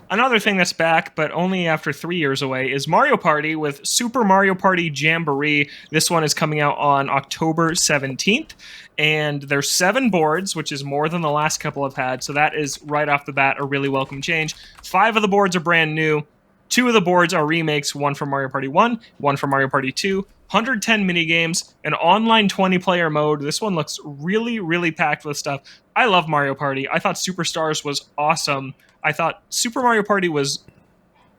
Another thing that's back, but only after 3 years away, is Mario Party with Super Mario Party Jamboree. This one is coming out on October 17th. And there's 7 boards, which is more than the last couple I've had. So that is right off the bat a really welcome change. 5 of the boards are brand new. 2 of the boards are remakes, one from Mario Party 1, one from Mario Party 2, 110 minigames, an online 20-player mode. This one looks really, really packed with stuff. I love Mario Party. I thought Superstars was awesome. I thought Super Mario Party was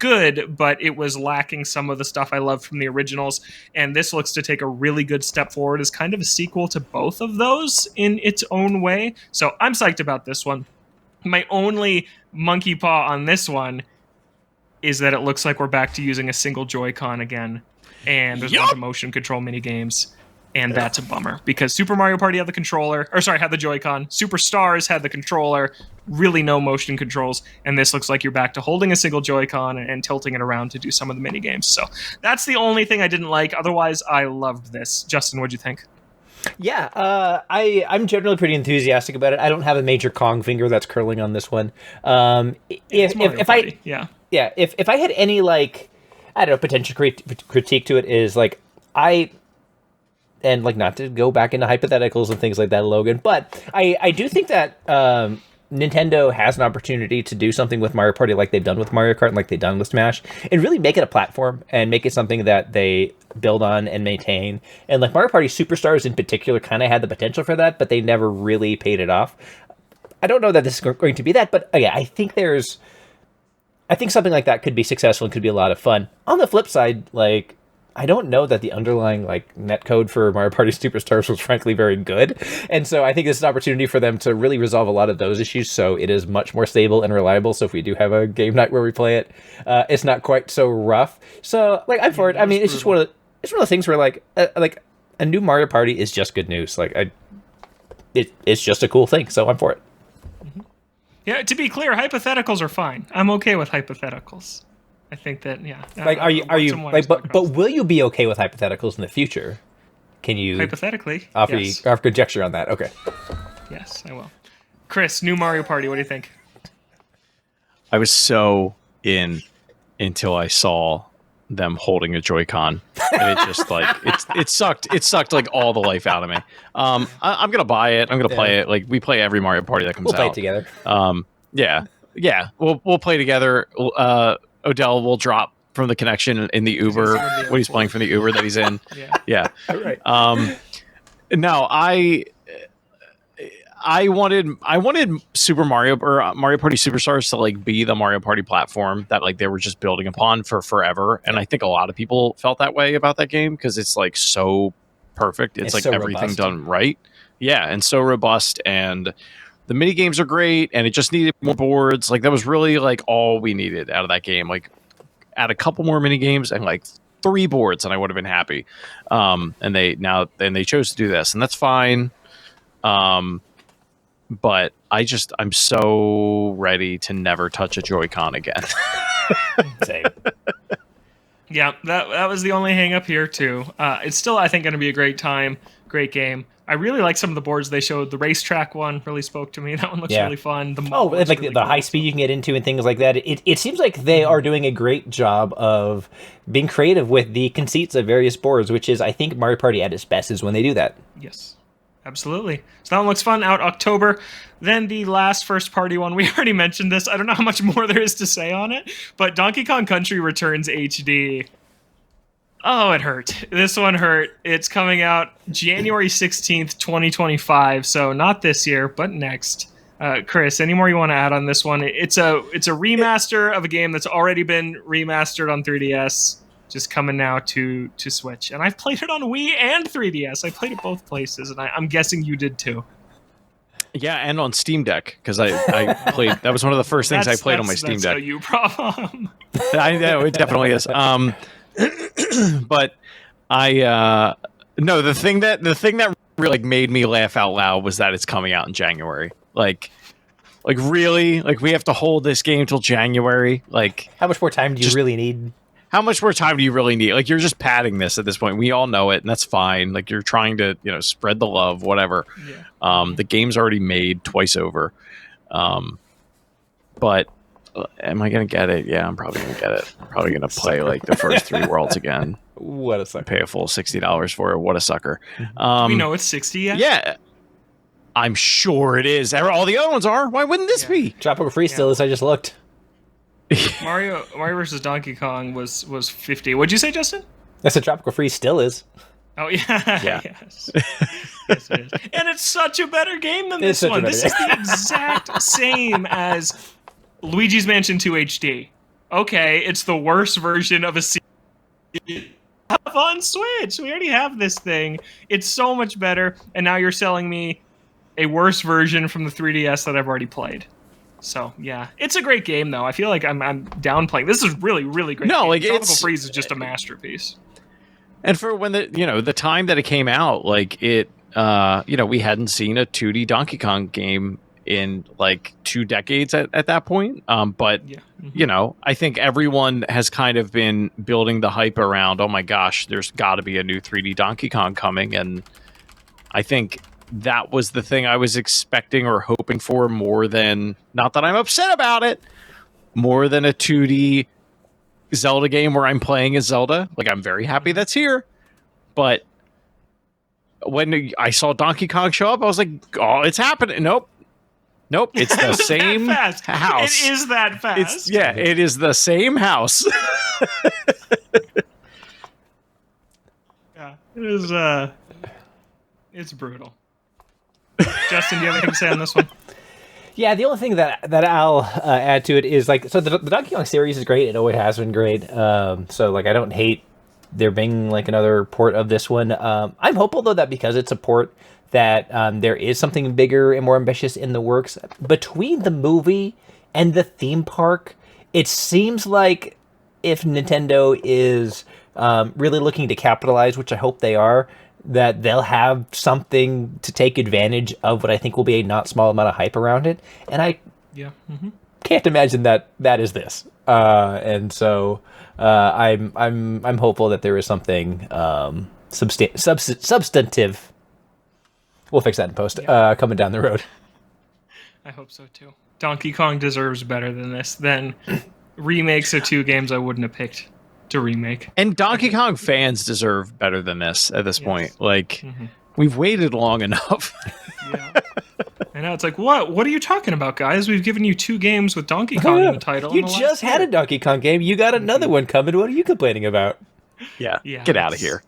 good, but it was lacking some of the stuff I loved from the originals, and this looks to take a really good step forward as kind of a sequel to both of those in its own way. So I'm psyched about this one. My only monkey paw on this one is that it looks like we're back to using a single Joy-Con again, and there's a bunch of motion control mini games, and that's a bummer because Super Mario Party had the controller, had the Joy-Con. Superstars had the controller, really no motion controls, and this looks like you're back to holding a single Joy-Con and tilting it around to do some of the mini games. So that's the only thing I didn't like. Otherwise, I loved this. Justin, what'd you think? Yeah, I'm generally pretty enthusiastic about it. I don't have a major Kong finger that's curling on this one. If I had any potential critique to it is not to go back into hypotheticals and things like that, Logan, but I do think that Nintendo has an opportunity to do something with Mario Party like they've done with Mario Kart and like they've done with Smash, and really make it a platform and make it something that they build on and maintain. And Mario Party Superstars in particular kind of had the potential for that, but they never really paid it off. I don't know that this is going to be that, but I think something like that could be successful and could be a lot of fun. On the flip side, I don't know that the underlying like netcode for Mario Party Superstars was frankly very good, and so I think this is an opportunity for them to really resolve a lot of those issues. So it is much more stable and reliable. So if we do have a game night where we play it, it's not quite so rough. So like I'm for it. I mean, it's just one of the things where like a new Mario Party is just good news. Like it's just a cool thing. So I'm for it. Yeah, to be clear, hypotheticals are fine. I'm okay with hypotheticals. I think that Like, are you like, but will you be okay with hypotheticals in the future? Can you hypothetically offer conjecture on that? Okay. Yes, I will. Chris, new Mario Party. What do you think? I was so in until I saw them holding a Joy-Con, and it just like it sucked like all the life out of me. I'm gonna buy it. I'm gonna play it. Like we play every Mario Party that comes out. We'll play it together. Yeah. We'll play together. Odell will drop from the connection in the Uber when he's playing from the Uber that he's in. Yeah. All right. No, I wanted Super Mario or Mario Party Superstars to like be the Mario Party platform that like they were just building upon for forever, and I think a lot of people felt that way about that game because it's like so perfect. It's like so everything robust. Done right. Yeah, and so robust, and the mini games are great, and it just needed more boards. Like that was really like all we needed out of that game. Like add a couple more mini games and like 3 boards, and I would have been happy. And they chose to do this, and that's fine. But I'm so ready to never touch a Joy-Con again. Same. Yeah, that was the only hang up here too. It's still, I think, going to be a great time, great game. I really like some of the boards they showed. The racetrack one really spoke to me. That one looks really fun. Like really the high speed you can get into and things like that. It seems like they are doing a great job of being creative with the conceits of various boards, which is, I think, Mario Party at its best is when they do that. Yes. Absolutely. So that one looks fun, out October. Then the last first party one, we already mentioned this. I don't know how much more there is to say on it, but Donkey Kong Country Returns HD. Oh, it hurt. This one hurt. It's coming out January 16th, 2025. So not this year, but next. Chris, any more you want to add on this one? It's a remaster of a game that's already been remastered on 3DS. Just coming now to Switch. And I've played it on Wii and 3DS. I played it both places, and I'm guessing you did too. Yeah, and on Steam Deck, because I played... That was one of the first things I played on my Steam Deck. That's a you problem. I know, it definitely is. But no, the thing that really like, made me laugh out loud was that it's coming out in January. Like really? Like, we have to hold this game till January? Like... How much more time do you really need? How much more time do you really need? Like, you're just padding this at this point. We all know it, and that's fine. Like, you're trying to, spread the love, whatever. Yeah. The game's already made twice over. But am I going to get it? Yeah, I'm probably going to get it. I'm probably going to play, like, the first 3 worlds again. What a sucker. Pay a full $60 for it. What a sucker. Do we know it's 60 yet? Yeah. I'm sure it is. All the other ones are. Why wouldn't this be? Tropical Freeze still is. I just looked. Mario vs. Donkey Kong was 50. What'd you say, Justin? I said Tropical Freeze still is. Oh, yeah. Yes. Yes, it is. And it's such a better game than this one. This is the exact same as Luigi's Mansion 2 HD. Okay, it's the worst version of a series on Switch. We already have this thing. It's so much better, and now you're selling me a worse version from the 3DS that I've already played. So yeah, it's a great game though. I feel like I'm downplaying. This is really, really great. No, game. like Tropical Freeze is just a masterpiece. And for when the time that it came out, like it, we hadn't seen a 2D Donkey Kong game in like 2 decades at that point. But I think everyone has kind of been building the hype around. Oh my gosh, there's got to be a new 3D Donkey Kong coming, and I think that was the thing I was expecting or hoping for more than, not that I'm upset about it, more than a 2D Zelda game where I'm playing as Zelda. Like, I'm very happy that's here. But when I saw Donkey Kong show up, I was like, oh, it's happening. Nope. It's the same house. It is that fast. It is the same house. Yeah, it is, it's brutal. Justin, do you have anything to say on this one? Yeah, the only thing that I'll add to it is, like, so the Donkey Kong series is great. It always has been great. So, like, I don't hate they're bringing like another port of this one. I'm hopeful though that because it's a port that there is something bigger and more ambitious in the works. Between the movie and the theme park, it seems like if Nintendo is really looking to capitalize, which I hope they are, that they'll have something to take advantage of what I think will be a not small amount of hype around it. And I can't imagine that is this. And so I'm hopeful that there is something substantive. We'll fix that in post. Coming down the road. I hope so too. Donkey Kong deserves better than this. Than remakes of 2 games I wouldn't have picked to remake. And Donkey Kong fans deserve better than this at this point. Like, we've waited long enough. Yeah. I know, it's like, what are you talking about, guys? We've given you 2 games with Donkey Kong in the title. You just had a Donkey Kong game. You got another one coming. What are you complaining about? Yeah, get out of here.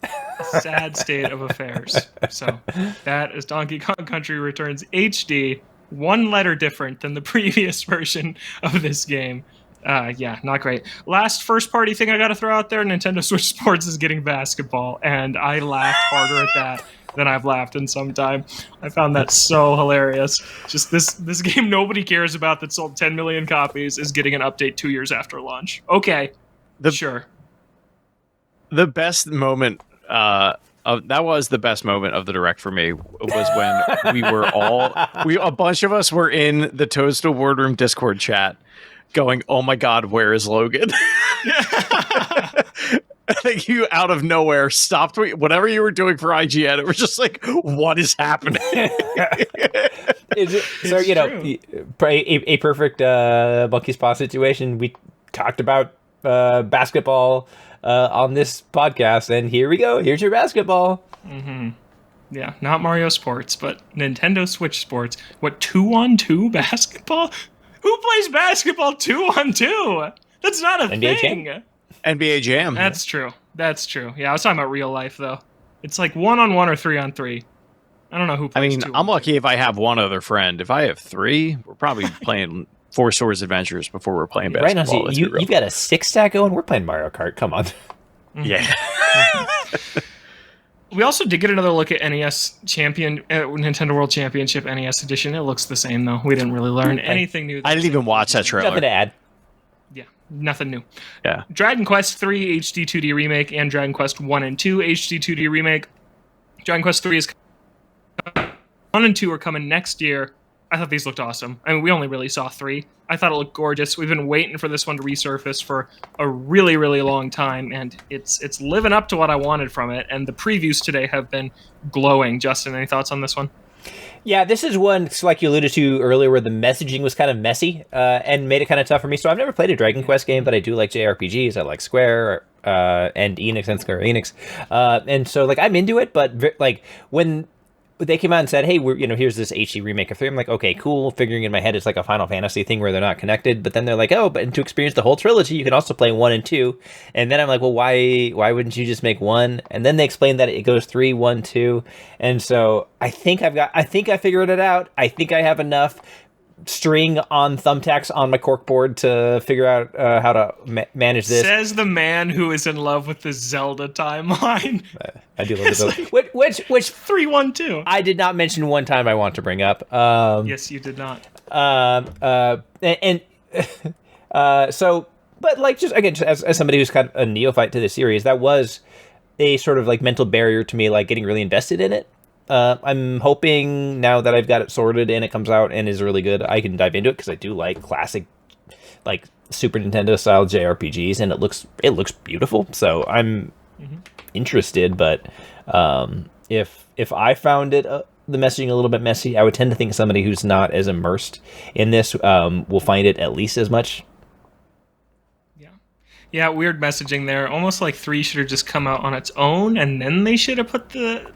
Sad state of affairs. So that is Donkey Kong Country Returns HD, 1 letter different than the previous version of this game. Not great. Last first-party thing I got to throw out there, Nintendo Switch Sports is getting basketball, and I laughed harder at that than I've laughed in some time. I found that so hilarious. Just this game nobody cares about that sold 10 million copies is getting an update 2 years after launch. Okay, sure. The best moment that was the best moment of the Direct for me was when we were a bunch of us were in the Toadstool Boardroom Discord chat going, oh my god, where is Logan? I think you out of nowhere stopped whatever you were doing for IGN. It was just like, what is happening? So, you know, a perfect monkey paw situation. We talked about basketball on this podcast, and here we go. Here's your basketball. Yeah, not Mario Sports, but Nintendo Switch Sports. What, 2-on-2 basketball? Who plays basketball 2-on-2? That's not a NBA thing. Jam? NBA Jam. That's true. Yeah, I was talking about real life, though. It's like 1-on-1 or 3-on-3. I don't know who plays 2-on-2. I'm lucky if I have one other friend. If I have 3, we're probably playing Four Swords Adventures before we're playing basketball. Right now, you've got a 6-stack going. We're playing Mario Kart. Come on. Yeah. We also did get another look at NES Nintendo World Championship NES Edition. It looks the same, though. We didn't really learn anything new. I didn't even watch that trailer. Nothing to add. Yeah, nothing new. Yeah. Dragon Quest 3 HD 2D Remake and Dragon Quest 1 and 2 HD 2D Remake. Dragon Quest 3 is 1 and 2 are coming next year. I thought these looked awesome. I mean, we only really saw 3. I thought it looked gorgeous. We've been waiting for this one to resurface for a really, really long time, and it's living up to what I wanted from it. And the previews today have been glowing. Justin, any thoughts on this one? Yeah, this is one, like you alluded to earlier, where the messaging was kind of messy and made it kind of tough for me. So I've never played a Dragon Quest game, but I do like JRPGs. I like Square and Enix and Square Enix. And so, like, I'm into it, but, like, when they came out and said, hey, here's this HD remake of 3. I'm like, okay, cool. Figuring in my head it's like a Final Fantasy thing where they're not connected. But then they're like, oh, but to experience the whole trilogy, you can also play 1 and 2. And then I'm like, well, why wouldn't you just make 1? And then they explained that it goes 3, 1, 2. And so I think I figured it out. I think I have enough string on thumbtacks on my corkboard to figure out how to manage this. Says the man who is in love with the Zelda timeline. I do love the Zelda. Which 3-1-2. I did not mention one time I want to bring up. Yes, you did not. So, but like, just again, as somebody who's kind of a neophyte to the series, that was a sort of like mental barrier to me, like getting really invested in it. I'm hoping now that I've got it sorted and it comes out and is really good, I can dive into it because I do like classic, like Super Nintendo style JRPGs, and it looks beautiful. So I'm interested, but if I found it the messaging a little bit messy, I would tend to think somebody who's not as immersed in this will find it at least as much. Yeah, weird messaging there. Almost like 3 should have just come out on its own, and then they should have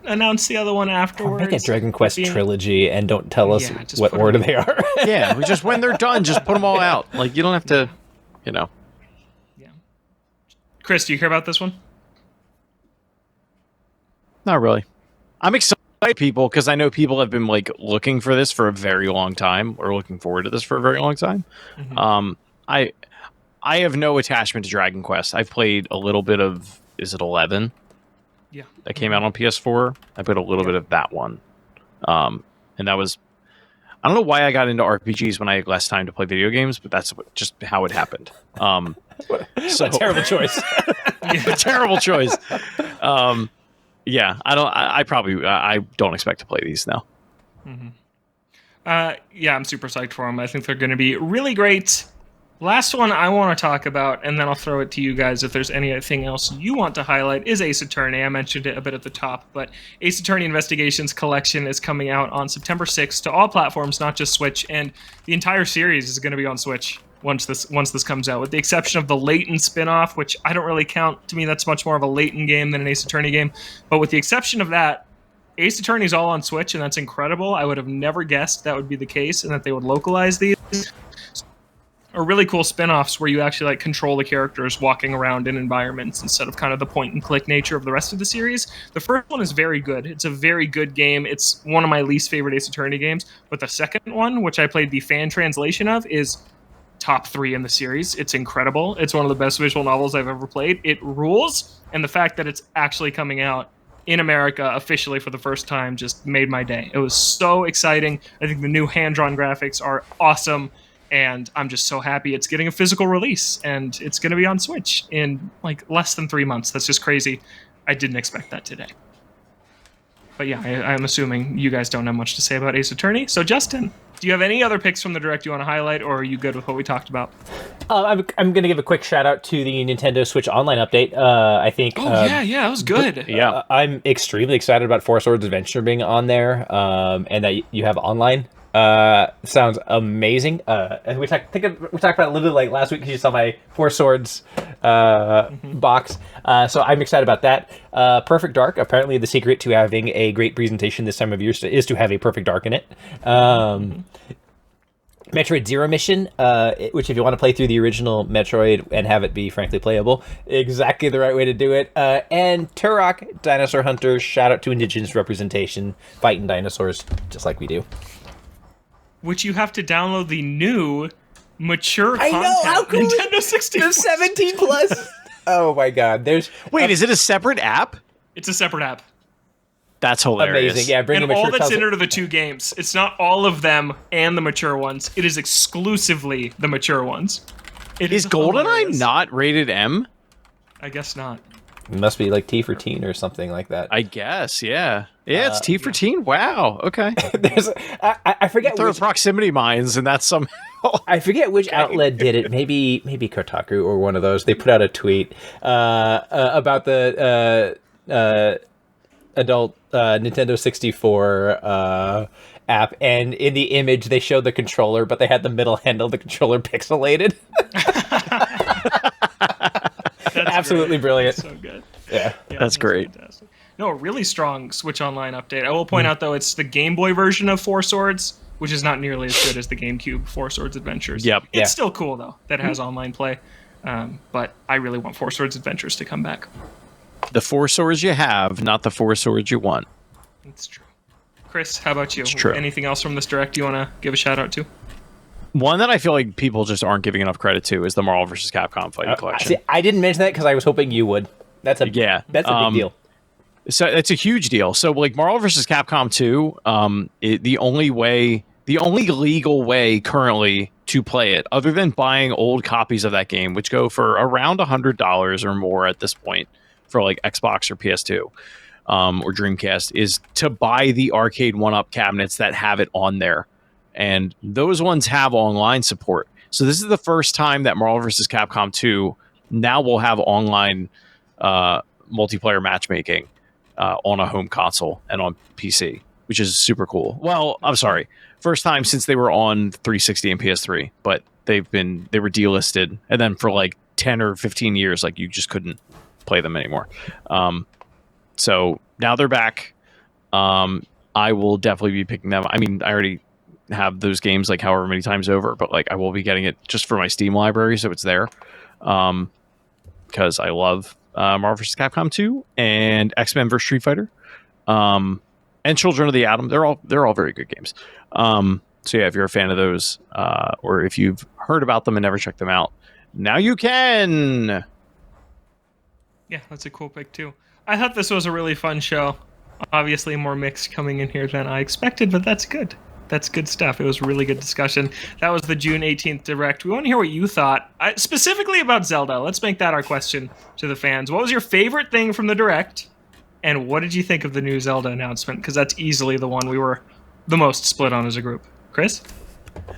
announced the other one afterwards. Make a Dragon Quest trilogy and don't tell us what order they are. Yeah, just when they're done, just put them all out. Like, you don't have to, Yeah. Chris, do you care about this one? Not really. I'm excited, people, because I know people have been like looking for this for a very long time, or looking forward to this for a very long time. I have no attachment to Dragon Quest. I've played a little bit of is it 11? Yeah. That came out on PS4. I played a little bit of that one. And that was, I don't know why I got into RPGs when I had less time to play video games, but that's just how it happened. What a terrible choice. Terrible choice. Yeah, I don't expect to play these now. Mm-hmm. Yeah, I'm super psyched for them. I think they're going to be really great. Last one I want to talk about, and then I'll throw it to you guys if there's anything else you want to highlight, is Ace Attorney. I mentioned it a bit at the top, but Ace Attorney Investigations Collection is coming out on September 6th to all platforms, not just Switch, and the entire series is going to be on Switch once this comes out, with the exception of the Layton spin-off, which I don't really count. To me, that's much more of a Layton game than an Ace Attorney game. But with the exception of that, Ace Attorney is all on Switch, and that's incredible. I would have never guessed that would be the case, and that they would localize these. Or really cool spin-offs where you actually like control the characters walking around in environments instead of kind of the point-and-click nature of the rest of the series. The first one is very good. It's a very good game. It's one of my least favorite Ace Attorney games. But the second one, which I played the fan translation of, is top 3 in the series. It's incredible. It's one of the best visual novels I've ever played. It rules, and the fact that it's actually coming out in America officially for the first time just made my day. It was so exciting. I think the new hand-drawn graphics are awesome, and I'm just so happy it's getting a physical release, and it's going to be on Switch in like less than 3 months. That's just crazy. I didn't expect that today. But yeah, I'm assuming you guys don't have much to say about Ace Attorney. So Justin, do you have any other picks from the Direct you want to highlight, or are you good with what we talked about? I'm going to give a quick shout out to the Nintendo Switch Online update. I think. Yeah, that was good. Yeah, I'm extremely excited about Four Swords Adventure being on there, and that you have online. Sounds amazing. And we talked about it a little bit like last week because you saw my Four Swords box. So I'm excited about that. Perfect Dark. Apparently, the secret to having a great presentation this time of year is to have a Perfect Dark in it. Metroid Zero Mission, which if you want to play through the original Metroid and have it be frankly playable, exactly the right way to do it. And Turok Dinosaur Hunter. Shout out to Indigenous representation, fighting dinosaurs just like we do. Which you have to download the new mature I content. know, how cool Nintendo 64. The 17 plus. Oh my god. Wait, is it a separate app? It's a separate app. That's hilarious. Amazing. Yeah, bringing And all mature that's titles. in it are the 2 games. It's not all of them and the mature ones. It is exclusively the mature ones. It Is GoldenEye hilarious. not rated M? I guess not. It must be like T for teen or something like that. I guess, yeah. Yeah, it's T for teen. Wow. Okay. I forget Throw which, proximity mines, and that's some. I forget which outlet did it. Maybe Kotaku or one of those. They put out a tweet about the adult Nintendo 64 app, and in the image they showed the controller, but they had the middle handle of the controller pixelated. That's Absolutely great. brilliant. So good. Yeah. That's great. Fantastic. No, a really strong Switch Online update. I will point out, though, it's the Game Boy version of Four Swords, which is not nearly as good as the GameCube Four Swords Adventures. Yep. It's still cool, though, that has online play. But I really want Four Swords Adventures to come back. The 4 swords you have, not the 4 swords you want. It's true. Chris, how about you? It's true. Anything else from this Direct you want to give a shout-out to? One that I feel like people just aren't giving enough credit to is the Marvel vs. Capcom Fighting Collection. See, I didn't mention that because I was hoping you would. That's a big deal. So it's a huge deal. So like Marvel vs. Capcom 2, the only legal way currently to play it, other than buying old copies of that game, which go for around $100 or more at this point for like Xbox or PS2 or Dreamcast, is to buy the arcade 1-up cabinets that have it on there. And those ones have online support. So this is the first time that Marvel vs. Capcom 2 now will have online multiplayer matchmaking on a home console and on PC, which is super cool. Well, I'm sorry. First time since they were on 360 and PS3, but they were delisted. And then for like 10 or 15 years, like you just couldn't play them anymore. So now they're back. I will definitely be picking them. I mean, I already have those games like however many times over, but like I will be getting it just for my Steam library, so it's there. Because I love Marvel vs. Capcom 2 and X-Men vs. Street Fighter, and Children of the Atom. They're all very good games. So yeah, if you're a fan of those, or if you've heard about them and never checked them out, now you can. Yeah, that's a cool pick too. I thought this was a really fun show. Obviously, more mixed coming in here than I expected, but that's good. That's good stuff. It was really good discussion. That was the June 18th Direct. We want to hear what you thought, specifically about Zelda. Let's make that our question to the fans. What was your favorite thing from the Direct, and what did you think of the new Zelda announcement? Because that's easily the one we were the most split on as a group. Chris?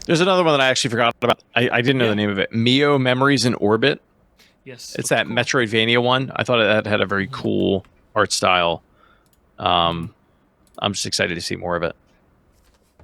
There's another one that I actually forgot about. I didn't know the name of it. Mio Memories in Orbit. Yes. It's that Metroidvania one. I thought that had a very cool art style. I'm just excited to see more of it.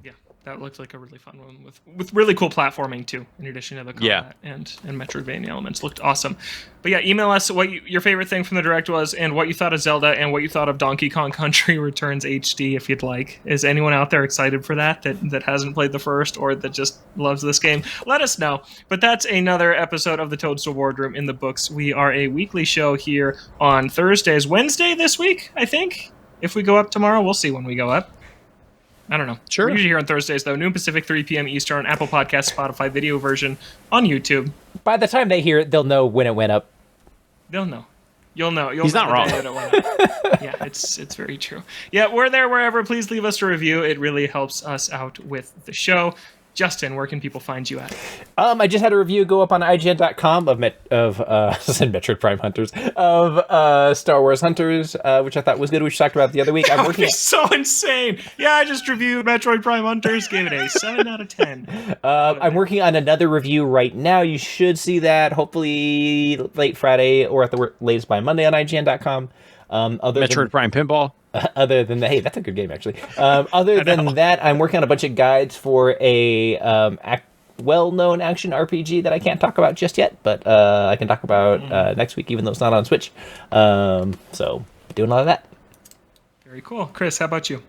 Yeah, that looked like a really fun one with really cool platforming too, in addition to the combat and Metroidvania elements. Looked awesome. But yeah, email us what your favorite thing from the Direct was, and what you thought of Zelda, and what you thought of Donkey Kong Country Returns HD, if you'd like. Is anyone out there excited for that hasn't played the first, or that just loves this game? Let us know. But that's another episode of the Toadstool Boardroom in the books. We are a weekly show here on Thursdays. Wednesday this week, I think. If we go up tomorrow, we'll see when we go up. I don't know. Sure. We're usually here on Thursdays, though. Noon Pacific, 3 p.m. Eastern, Apple Podcasts, Spotify, video version on YouTube. By the time they hear it, they'll know when it went up. They'll know. You'll know. He's not wrong. Yeah, it's very true. Yeah, we're there wherever. Please leave us a review. It really helps us out with the show. Justin, where can people find you at? I just had a review go up on IGN.com of Metroid Prime Hunters, of Star Wars Hunters, which I thought was good, which we talked about the other week. That would be so insane. Yeah, I just reviewed Metroid Prime Hunters, gave it a 7 out of 10. I'm working on another review right now. You should see that hopefully late Friday or at the latest by Monday on IGN.com. Metroid Prime Pinball. Other than that, hey, that's a good game, actually. Other than that, I'm working on a bunch of guides for a well-known action RPG that I can't talk about just yet, but I can talk about next week, even though it's not on Switch. So, doing a lot of that. Very cool. Chris, how about you?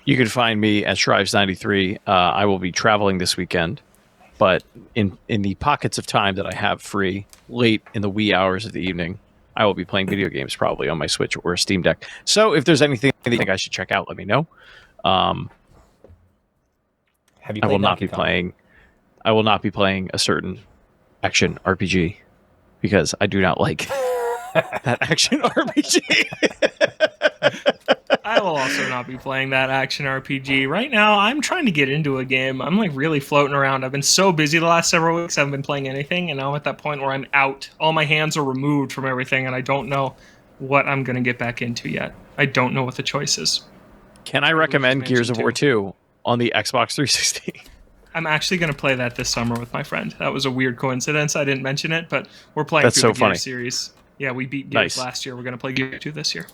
You can find me at Shrives93. I will be traveling this weekend, but in the pockets of time that I have free, late in the wee hours of the evening, I will be playing video games probably on my Switch or Steam Deck. So if there's anything that you think I should check out, let me know. Have you played I will not Donkey be Kong? playing. I will not be playing a certain action RPG because I do not like that action RPG. I will also not be playing that action RPG. Right now, I'm trying to get into a game. I'm like really floating around. I've been so busy the last several weeks, I haven't been playing anything, and now I'm at that point where I'm out. All my hands are removed from everything, and I don't know what I'm going to get back into yet. I don't know what the choice is. Can I recommend Gears of War 2 on the Xbox 360? I'm actually going to play that this summer with my friend. That was a weird coincidence. I didn't mention it, but we're playing That's through so the funny. Gears series. Yeah, we beat Gears Nice. last year. We're going to play Gears 2 this year.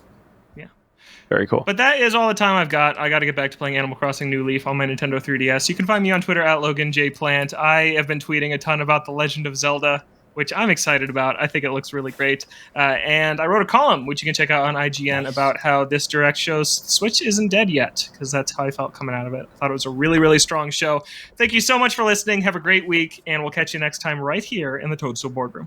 Very cool. But that is all the time I've got. I got to get back to playing Animal Crossing New Leaf on my Nintendo 3DS. You can find me on Twitter at Logan J. Plant. I have been tweeting a ton about The Legend of Zelda, which I'm excited about. I think it looks really great. And I wrote a column, which you can check out on IGN, about how this Direct shows Switch isn't dead yet, because that's how I felt coming out of it. I thought it was a really, really strong show. Thank you so much for listening. Have a great week, and we'll catch you next time right here in the Toadstool Boardroom.